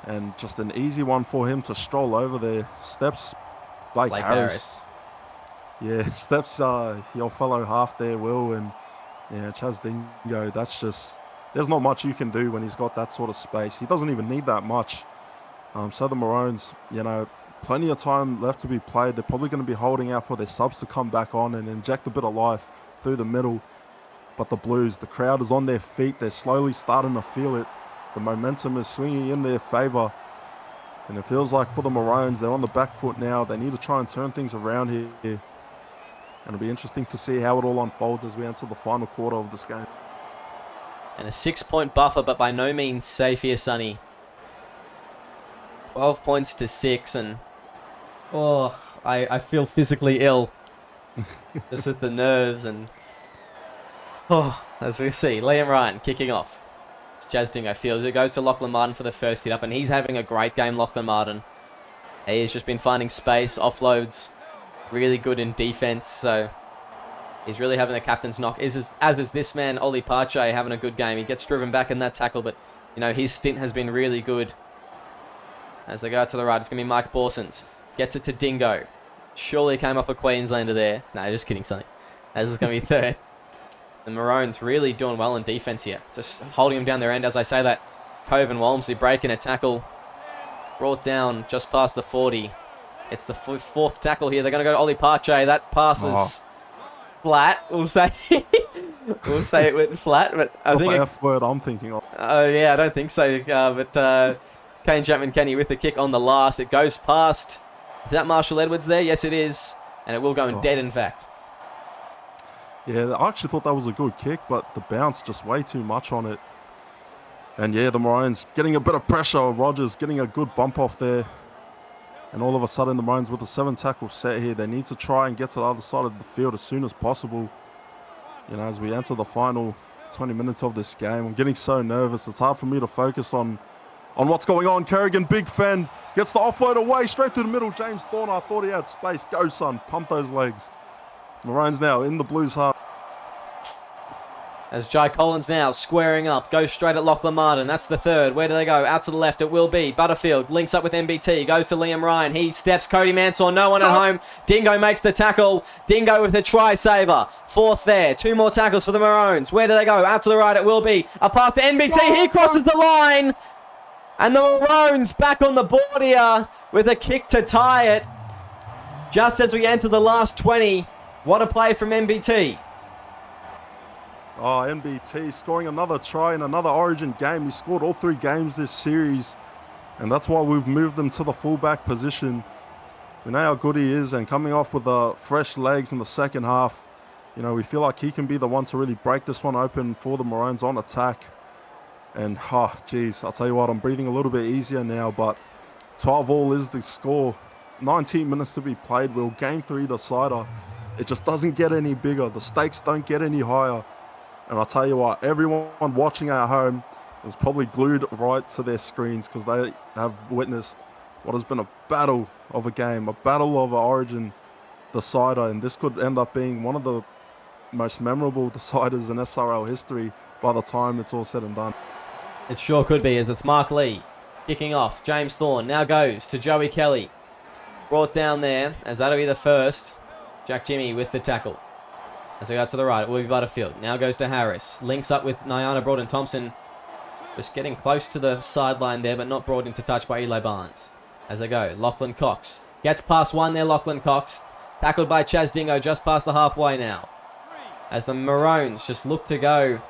And just an easy one for him to stroll over there. Steps Blake Harris. Yeah, steps your fellow half there, Will. And yeah, Chaz Dingo, that's just... There's not much you can do when he's got that sort of space. He doesn't even need that much. So the Maroons, plenty of time left to be played. They're probably going to be holding out for their subs to come back on and inject a bit of life through the middle. But the Blues, the crowd is on their feet. They're slowly starting to feel it. The momentum is swinging in their favour. And it feels like for the Maroons, they're on the back foot now. They need to try and turn things around here. And it'll be interesting to see how it all unfolds as we enter the final quarter of this game.
And a 6-point buffer, but by no means safe here, Sonny. 12 points to 6, and... I feel physically ill. Just with the nerves, and... as we see, Liam Ryan kicking off. Chaz Dingo feels it goes to Lachlan Martin for the first hit up, and he's having a great game, Lachlan Martin. He's just been finding space, offloads, really good in defense, so he's really having the captain's knock. As is this man, Ollie Pache, having a good game. He gets driven back in that tackle, but his stint has been really good. As they go out to the right, it's going to be Mike Borsons. Gets it to Dingo. Surely came off a Queenslander there. No, just kidding, Sonny. As is going to be third. The Maroons really doing well in defense here. Just holding him down their end. As I say that, Cove and Walmsley breaking a tackle. Brought down just past the 40. It's the fourth tackle here. They're going to go to Ollie Pache. That pass was flat. We'll say it went flat. But I think
the F word I'm thinking of.
Oh, yeah, I don't think so. But Kane Chapman-Kenny with the kick on the last. It goes past. Is that Marshall Edwards there? Yes, it is. And it will go in dead, in fact.
Yeah, I actually thought that was a good kick, but the bounce just way too much on it. And yeah, the Maroons getting a bit of pressure. Rogers getting a good bump off there. And all of a sudden, the Maroons with a 7-tackle set here, they need to try and get to the other side of the field as soon as possible. You know, as we enter the final 20 minutes of this game, I'm getting so nervous. It's hard for me to focus on what's going on. Kerrigan, big fend, gets the offload away, straight through the middle. James Thorne, I thought he had space. Go, son, pump those legs. Maroons now in the Blues half.
As Jai Collins now squaring up, goes straight at Lachlan Martin. That's the third. Where do they go? Out to the left. It will be Butterfield. Links up with MBT. Goes to Liam Ryan. He steps. Cody Mansour. No one at home. Dingo makes the tackle. Dingo with the try saver. Fourth there. 2 more tackles for the Maroons. Where do they go? Out to the right. It will be a pass to MBT. He crosses the line. And the Maroons back on the board here with a kick to tie it. Just as we enter the last 20. What a play from MBT.
Oh, NBT scoring another try in another Origin game. He scored all 3 games this series, and that's why we've moved him to the fullback position. We know how good he is, and coming off with the fresh legs in the second half, you know, we feel like he can be the one to really break this one open for the Maroons on attack. And, geez, I'll tell you what, I'm breathing a little bit easier now, but 12-all is the score. 19 minutes to be played. We'll game 3 decider. It just doesn't get any bigger. The stakes don't get any higher. And I'll tell you what, everyone watching at home is probably glued right to their screens because they have witnessed what has been a battle of a game, a battle of an Origin decider. And this could end up being one of the most memorable deciders in SRL history by the time it's all said and done.
It sure could be, as it's Mark Lee kicking off. James Thorne now goes to Joey Kelly. Brought down there, as that'll be the first. Jack Jimmy with the tackle. As they go to the right, it will be Butterfield. Now goes to Harris. Links up with Nyana Broughton-Thompson. Just getting close to the sideline there, but not brought into touch by Eli Barnes. As they go, Lachlan Cox. Gets past one there, Lachlan Cox. Tackled by Chaz Dingo just past the halfway now. As the Maroons just look to go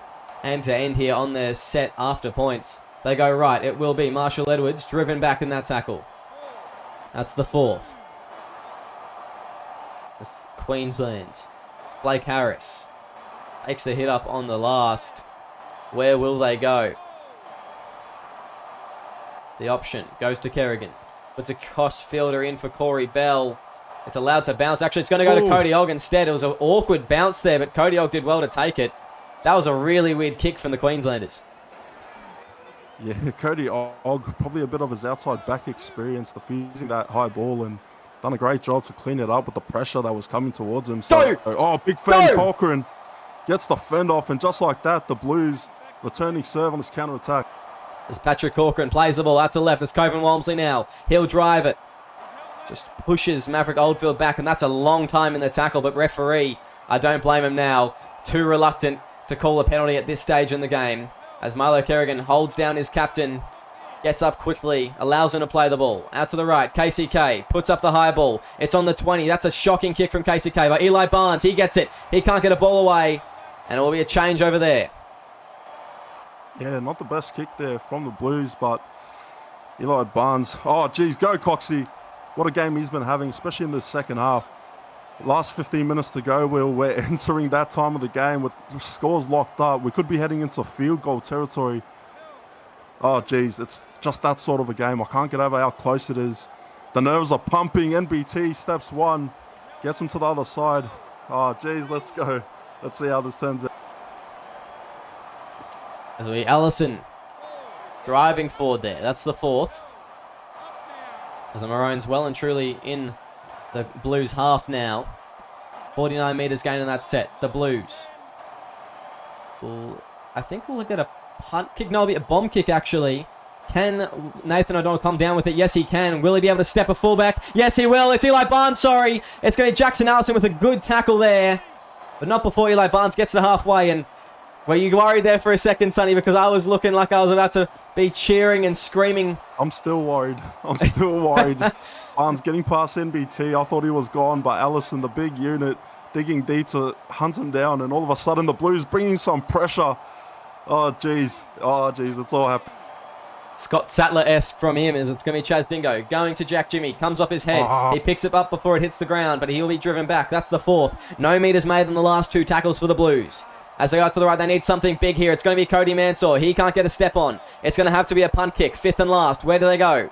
end to end here on their set after points. They go right. It will be Marshall Edwards driven back in that tackle. That's the 4th. It's Queensland. Blake Harris takes the hit up on the last. Where will they go? The option goes to Kerrigan. Puts a cross fielder in for Corey Bell. It's allowed to bounce. Actually, it's going to go to Cody Ogg instead. It was an awkward bounce there, but Cody Ogg did well to take it. That was a really weird kick from the Queenslanders.
Yeah, Cody Ogg, probably a bit of his outside back experience, defusing that high ball and done a great job to clean it up with the pressure that was coming towards him. So, big fend, Cochrane gets the fend off, and just like that, the Blues returning serve on this counter-attack.
As Patrick Corcoran plays the ball out to left, there's Coven Walmsley now. He'll drive it. Just pushes Maverick Oldfield back, and that's a long time in the tackle, but referee, I don't blame him now. Too reluctant to call a penalty at this stage in the game. As Milo Kerrigan holds down his captain, gets up quickly, allows him to play the ball. Out to the right, KCK puts up the high ball. It's on the 20. That's a shocking kick from KCK by Eli Barnes. He gets it. He can't get a ball away. And it will be a change over there.
Yeah, not the best kick there from the Blues, but Eli Barnes. Oh, geez, go Coxie. What a game he's been having, especially in the second half. Last 15 minutes to go, we're entering that time of the game with the scores locked up. We could be heading into field goal territory. Oh, geez, it's just that sort of a game. I can't get over how close it is. The nerves are pumping. NBT steps 1, gets him to the other side. Oh, geez, let's go. Let's see how this turns out.
As we Allison driving forward there. That's the 4th. As the Maroons well and truly in the Blues half now. 49 metres gain in that set. The Blues. I think we'll get a punt kick. No, it'll be a bomb kick, actually. Can Nathan O'Donnell come down with it? Yes, he can. Will he be able to step a fullback? Yes, he will. It's Eli Barnes, sorry. It's going to be Jackson Allison with a good tackle there. But not before Eli Barnes gets to halfway. And were you worried there for a second, Sonny? Because I was looking like I was about to be cheering and screaming.
I'm still worried. Barnes getting past NBT. I thought he was gone, but Allison, the big unit, digging deep to hunt him down. And all of a sudden, the Blues bringing some pressure. Oh, geez. It's all happening.
Scott Sattler-esque from him as it's going to be Chaz Dingo going to Jack Jimmy. Comes off his head. He picks it up before it hits the ground, but he'll be driven back. That's the 4th. No meters made on the last 2 tackles for the Blues. As they go to the right, they need something big here. It's going to be Cody Mansour. He can't get a step on. It's going to have to be a punt kick. 5th and last. Where do they go?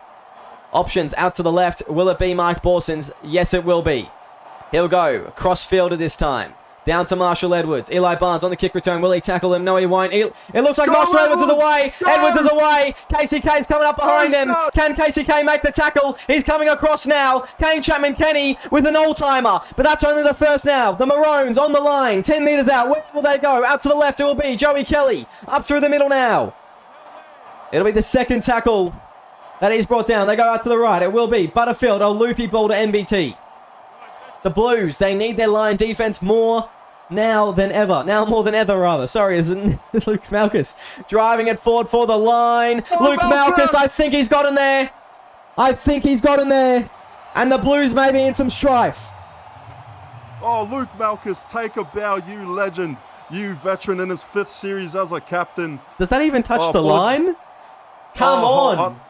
Options out to the left. Will it be Mike Borsons? Yes, it will be. He'll go cross-fielder this time. Down to Marshall Edwards. Eli Barnes on the kick return. Will he tackle him? No, he won't. It looks like Marshall Edwards is away. Edwards is away. KCK's coming up behind him. Can KCK make the tackle? He's coming across now. Kane Chapman-Kenny with an all-timer. But that's only the first now. The Maroons on the line. 10 metres out. Where will they go? Out to the left it will be Joey Kelly. Up through the middle now. It'll be the second tackle that he's brought down. They go out to the right. It will be Butterfield. A loopy ball to NBT. The Blues, they need their line defense more now than ever. Now more than ever, rather. Sorry, isn't Luke Malchus driving it forward for the line. Luke Malchus, I think he's got in there. I think he's got in there. And the Blues may be in some strife.
Oh, Luke Malchus, take a bow, you legend. You veteran in his 5th series as a captain.
Does that even touch the line? Come on.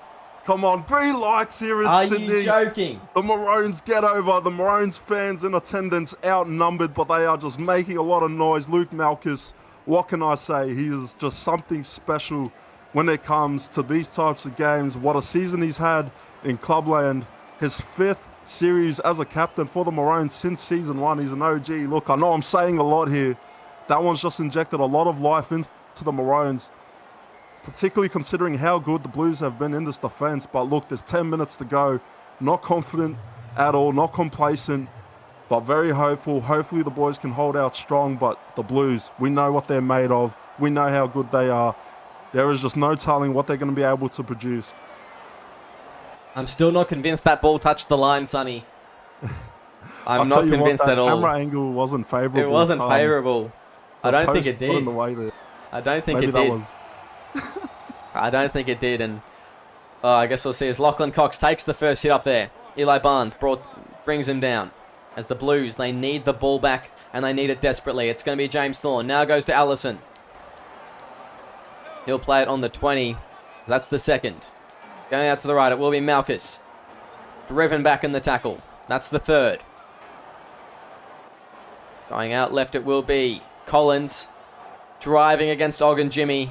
Come on, 3 lights here in Sydney.
Are you joking?
The Maroons get over. The Maroons fans in attendance outnumbered, but they are just making a lot of noise. Luke Malchus, what can I say? He is just something special when it comes to these types of games. What a season he's had in Clubland. His 5th series as a captain for the Maroons since season 1. He's an OG. Look, I know I'm saying a lot here. That one's just injected a lot of life into the Maroons, particularly considering how good the Blues have been in this defense. But look, there's 10 minutes to go. Not confident at all, not complacent, but very hopeful. Hopefully the boys can hold out strong, but the Blues, we know what they're made of. We know how good they are. There is just no telling what they're going to be able to produce.
I'm still not convinced that ball touched the line, Sonny. I'm not convinced at all.
The camera angle wasn't favourable.
It wasn't favourable. I don't think it did. I don't think it did. I don't think it did, and I guess we'll see as Lachlan Cox takes the first hit up there. Eli Barnes brings him down. As the Blues, they need the ball back, and they need it desperately. It's going to be James Thorne. Now goes to Allison. He'll play it on the 20. That's the second. Going out to the right, it will be Malchus. Driven back in the tackle. That's the third. Going out left, it will be Collins. Driving against Ogden Jimmy.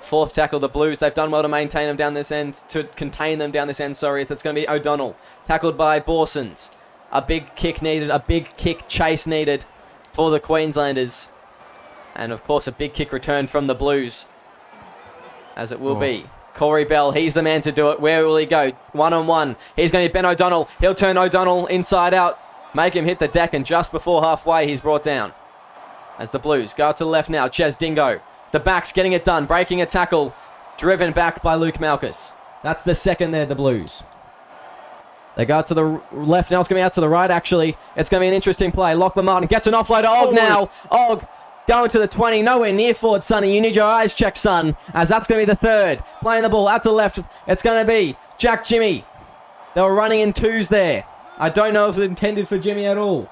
4th tackle, the Blues. They've done well to maintain them down this end, to contain them down this end, sorry. It's going to be O'Donnell. Tackled by Borsons. A big kick needed, a big kick chase needed for the Queenslanders. And of course, a big kick return from the Blues, as it will be. Corey Bell, he's the man to do it. Where will he go? 1-on-1. He's going to be Ben O'Donnell. He'll turn O'Donnell inside out. Make him hit the deck, and just before halfway, he's brought down. As the Blues go out to the left now, Ches Dingo. The back's getting it done, breaking a tackle. Driven back by Luke Malchus. That's the second there, the Blues. They go out to the left. Now it's going to be out to the right, actually. It's going to be an interesting play. Lachlan Martin gets an offload to Og now. Og going to the 20. Nowhere near forward, Sonny. You need your eyes checked, son. As that's going to be the third. Playing the ball out to the left. It's going to be Jack Jimmy. They were running in 2s there. I don't know if it was intended for Jimmy at all.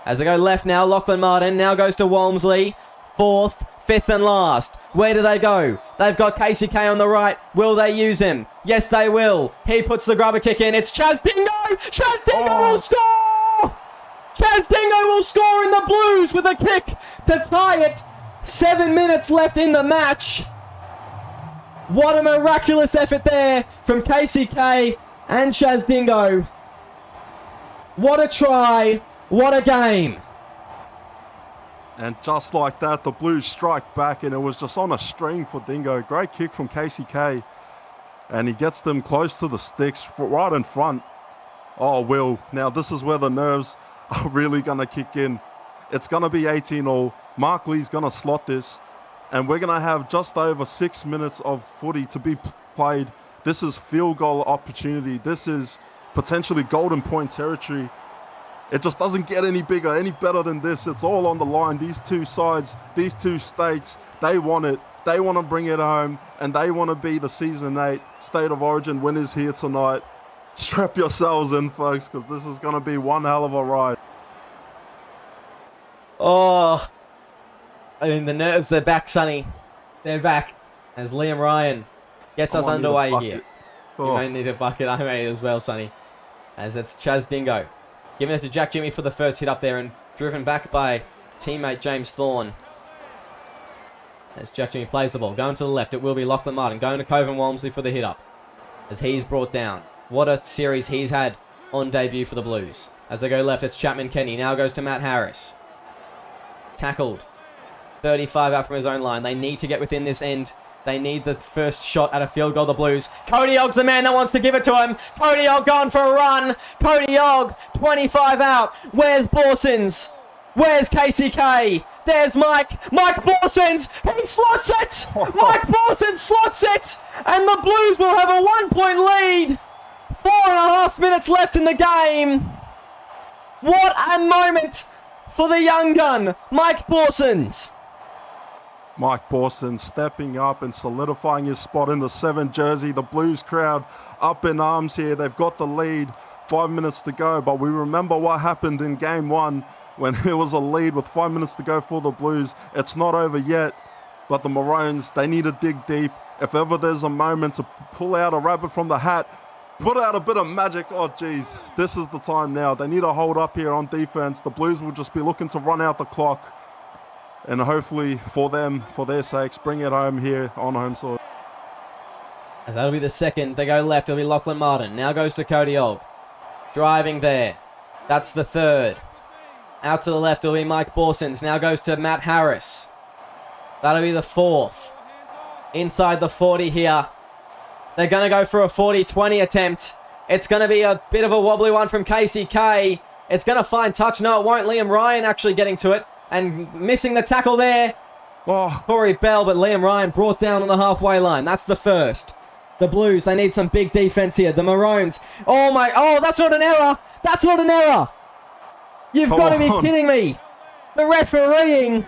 As they go left now, Lachlan Martin now goes to Walmsley. 4th, 5th and last. Where do they go? They've got KCK on the right. Will they use him? Yes, they will. He puts the grubber kick in. It's Chaz Dingo! Chaz Dingo will score! Chaz Dingo will score in the Blues with a kick to tie it. 7 minutes left in the match. What a miraculous effort there from KCK and Chaz Dingo. What a try. What a game.
And just like that, the Blues strike back, and it was just on a string for Dingo. Great kick from KCK. And he gets them close to the sticks, right in front. Oh, Will. Now, this is where the nerves are really going to kick in. It's going to be 18-all. Mark Lee's going to slot this. And we're going to have just over 6 minutes of footy to be played. This is field goal opportunity. This is potentially golden point territory. It just doesn't get any bigger, any better than this. It's all on the line. These two sides, these two states, they want it. They want to bring it home, and they want to be the Season 8 State of Origin winners here tonight. Strap yourselves in, folks, because this is going to be one hell of a ride.
Oh, I mean, the nerves, they're back, Sonny. They're back as Liam Ryan gets us underway here. You may need a bucket, I may as well, Sonny. As it's Chaz Dingo. Giving it to Jack Jimmy for the first hit up there, and driven back by teammate James Thorne. As Jack Jimmy plays the ball. Going to the left, it will be Lachlan Martin. Going to Coven Walmsley for the hit up. As he's brought down. What a series he's had on debut for the Blues. As they go left, it's Chapman Kenny. Now goes to Matt Harris. Tackled. 35 out from his own line. They need to get within this end. They need the first shot at a field goal, the Blues. Cody Ogg's the man that wants to give it to him. Cody Ogg going for a run. Cody Ogg, 25 out. Where's Borsons? Where's KCK? There's Mike. Mike Borsons. He slots it. Mike Borsons slots it. And the Blues will have a 1-point lead. 4.5 minutes left in the game. What a moment for the young gun, Mike Borsons.
Mike Borson stepping up and solidifying his spot in the 7 jersey. The Blues crowd up in arms here. They've got the lead. 5 minutes to go. But we remember what happened in game 1 when it was a lead with 5 minutes to go for the Blues. It's not over yet. But the Maroons, they need to dig deep. If ever there's a moment to pull out a rabbit from the hat, put out a bit of magic. Oh, geez. This is the time now. They need to hold up here on defense. The Blues will just be looking to run out the clock. And hopefully for them, for their sakes, bring it home here on home soil.
As that'll be the second. They go left. It'll be Lachlan Martin. Now goes to Cody Ogg. Driving there. That's the third. Out to the left. It'll be Mike Borsons. Now goes to Matt Harris. That'll be the fourth. Inside the 40 here. They're going to go for a 40-20 attempt. It's going to be a bit of a wobbly one from KCK. It's going to find touch. No, it won't. Liam Ryan actually getting to it. And missing the tackle there.
Oh,
Corey Bell, but Liam Ryan brought down on the halfway line. That's the first. The Blues, they need some big defense here. The Maroons. Oh, that's not an error. That's not an error. You've got to be kidding me. The refereeing.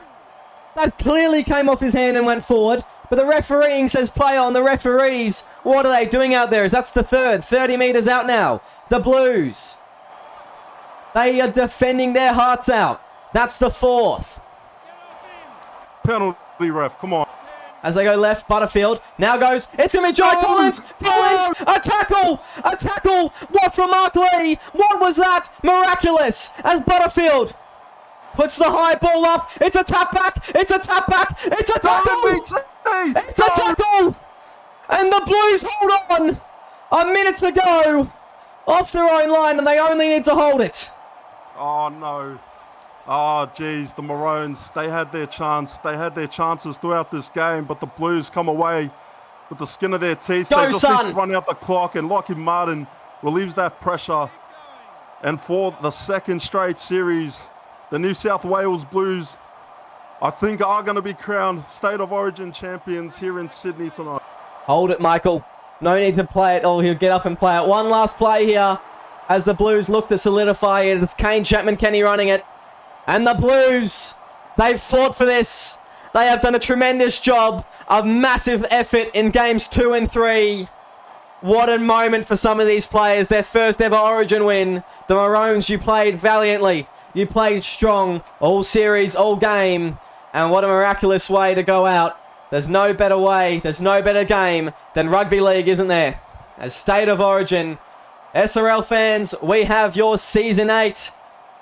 That clearly came off his hand and went forward. But the refereeing says play on. The referees, what are they doing out there? That's the third. 30 metres out now. The Blues. They are defending their hearts out. That's the fourth.
penalty ref, come on.
As they go left, Butterfield now goes, it's going to be Joe Collins. Collins, a tackle. What from Mark Lee? What was that? Miraculous as Butterfield puts the high ball up. It's a tap back. It's a tackle. It's a tackle. And the Blues hold on. A minute to go off their own line, and they only need to hold it.
Oh, no. Oh, geez, the Maroons, they had their chance. They had their chances throughout this game, but the Blues come away with the skin of their teeth.
Go,
they just
son.
need to run out the clock, and Lockheed Martin relieves that pressure. And for the second straight series, the New South Wales Blues, I think, are going to be crowned State of Origin champions here in Sydney tonight.
Hold it, Michael. No need to play it. Oh, he'll get up and play it. One last play here as the Blues look to solidify it. It's Kane Chapman Kenny running it. And the Blues, they've fought for this. They have done a tremendous job of massive effort in games 2 and 3. What a moment for some of these players. Their first ever Origin win. The Maroons, you played valiantly. You played strong all series, all game. And what a miraculous way to go out. There's no better way, there's no better game than rugby league, isn't there? As State of Origin, SRL fans, we have your Season 8.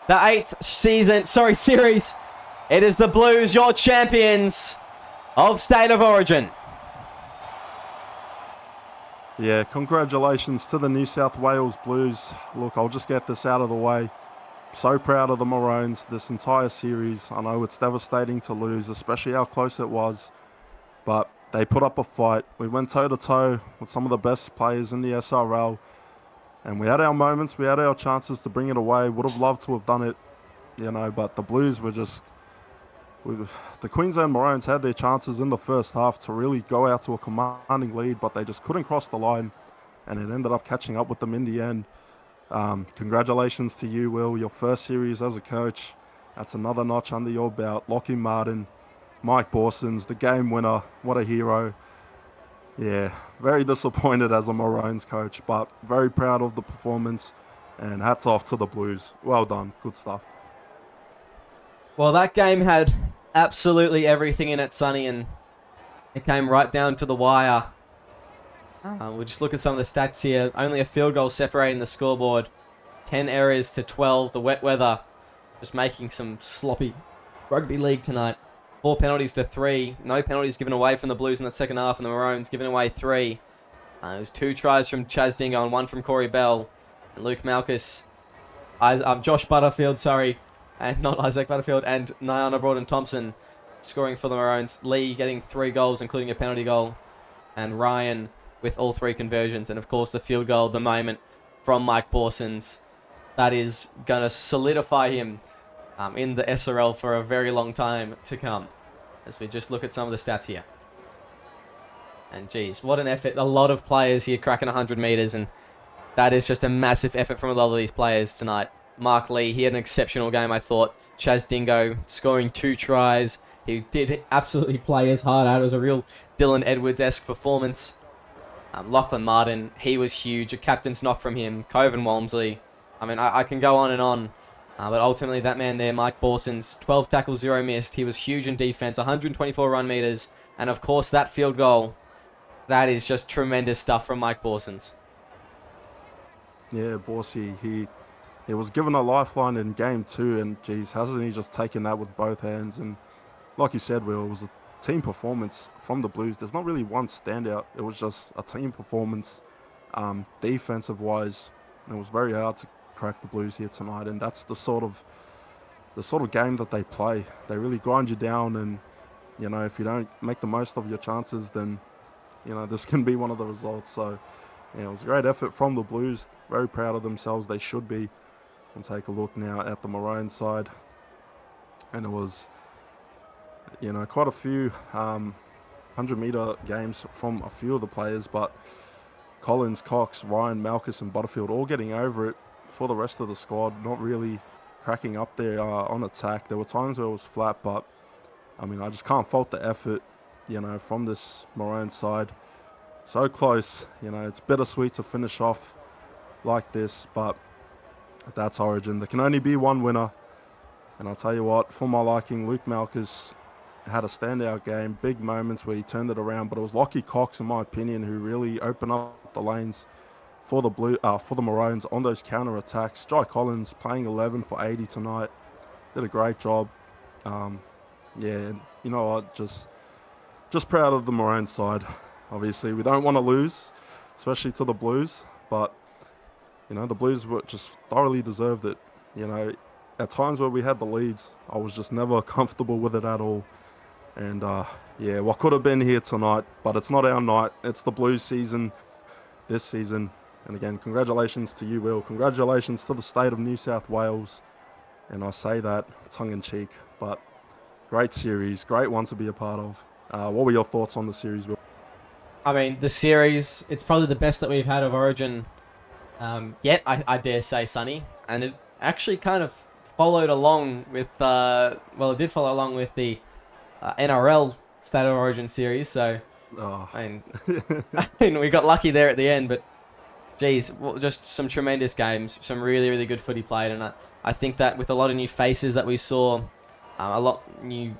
The 8th series. It is the Blues, your champions of State of Origin.
Yeah, congratulations to the New South Wales Blues. Look, I'll just get this out of the way. So proud of the Maroons this entire series. I know it's devastating to lose, especially how close it was. But they put up a fight. We went toe-to-toe with some of the best players in the SRL. And we had our moments, we had our chances to bring it away. Would have loved to have done it, but the Blues were just... the Queensland Maroons had their chances in the first half to really go out to a commanding lead, but they just couldn't cross the line. And it ended up catching up with them in the end. Congratulations to you, Will. Your first series as a coach. That's another notch under your belt. Lockheed Martin, Mike Borsons, the game winner. What a hero. Yeah, very disappointed as a Maroons coach, but very proud of the performance, and hats off to the Blues. Well done. Good stuff.
Well, that game had absolutely everything in it, Sonny, and it came right down to the wire. We'll just look at some of the stats here. Only a field goal separating the scoreboard. 10 errors to 12. The wet weather just making some sloppy rugby league tonight. 4 penalties to 3. No penalties given away from the Blues in that second half, and the Maroons giving away 3. It was 2 tries from Chaz Dingo and 1 from Corey Bell. And Luke Malchus, Josh Butterfield, sorry, and not Isaac Butterfield, and Nyana Broughton-Thompson scoring for the Maroons. Lee getting 3 goals, including a penalty goal. And Ryan with all 3 conversions. And, of course, the field goal at the moment from Mike Borsons. That is going to solidify him in the SRL for a very long time to come. As we just look at some of the stats here. And, geez, what an effort. A lot of players here cracking 100 metres. And that is just a massive effort from a lot of these players tonight. Mark Lee, he had an exceptional game, I thought. Chaz Dingo scoring 2 tries. He did absolutely play his heart out. It was a real Dylan Edwards-esque performance. Lachlan Martin, he was huge. A captain's knock from him. Coven Walmsley. I mean, I can go on and on. But ultimately, that man there, Mike Borsons, 12 tackles, 0 missed. He was huge in defense, 124 run meters. And, of course, that field goal. That is just tremendous stuff from Mike Borsons.
Yeah, Borsey, he was given a lifeline in game 2, and geez, hasn't he just taken that with both hands? And like you said, Will, it was a team performance from the Blues. There's not really one standout. It was just a team performance, defensive-wise. It was very hard to crack the Blues here tonight, and that's the sort of game that they play. They really grind you down, and you know, if you don't make the most of your chances, then you know this can be one of the results. So yeah, it was a great effort from the Blues. Very proud of themselves. They should be. And take a look now at the Maroon side, and it was, you know, quite a few 100-meter games from a few of the players, but Collins, Cox, Ryan, Malchus, and Butterfield all getting over it. For the rest of the squad, not really cracking up there on attack. There were times where it was flat, but I mean, I just can't fault the effort, you know, from this Maroon side. So close, you know, it's bittersweet to finish off like this, but that's Origin. There can only be one winner. And I'll tell you what, for my liking, Luke Malchus had a standout game, big moments where he turned it around, but it was Lockie Cox, in my opinion, who really opened up the lanes for the Maroons on those counter-attacks. Jai Collins playing 11 for 80 tonight. Did a great job. Yeah, and you know what, just proud of the Maroon side. Obviously, we don't want to lose, especially to the Blues, but you know, the Blues were just thoroughly deserved it. You know, at times where we had the leads, I was just never comfortable with it at all. And, yeah, what could have been here tonight, but it's not our night. It's the Blues season this season. And again, congratulations to you, Will. Congratulations to the state of New South Wales. And I say that tongue-in-cheek, but great series, great one to be a part of. What were your thoughts on the series, Will?
I mean, the series, it's probably the best that we've had of Origin yet, I dare say, Sonny. And it actually kind of followed along with, it did follow along with the NRL State of Origin series. So, I mean, we got lucky there at the end, but geez, just some tremendous games, some really, really good footy played. And I think that with a lot of new faces that we saw, a lot of new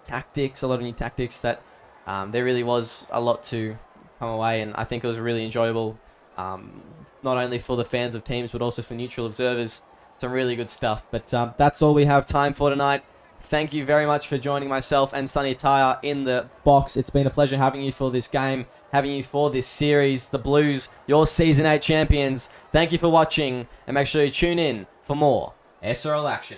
tactics that there really was a lot to come away. And I think it was really enjoyable. Not only for the fans of teams, but also for neutral observers. Some really good stuff. But that's all we have time for tonight. Thank you very much for joining myself and Sonny Tyre in the box. It's been a pleasure having you for this game, having you for this series. The Blues, your Season 8 champions. Thank you for watching, and make sure you tune in for more SRL action.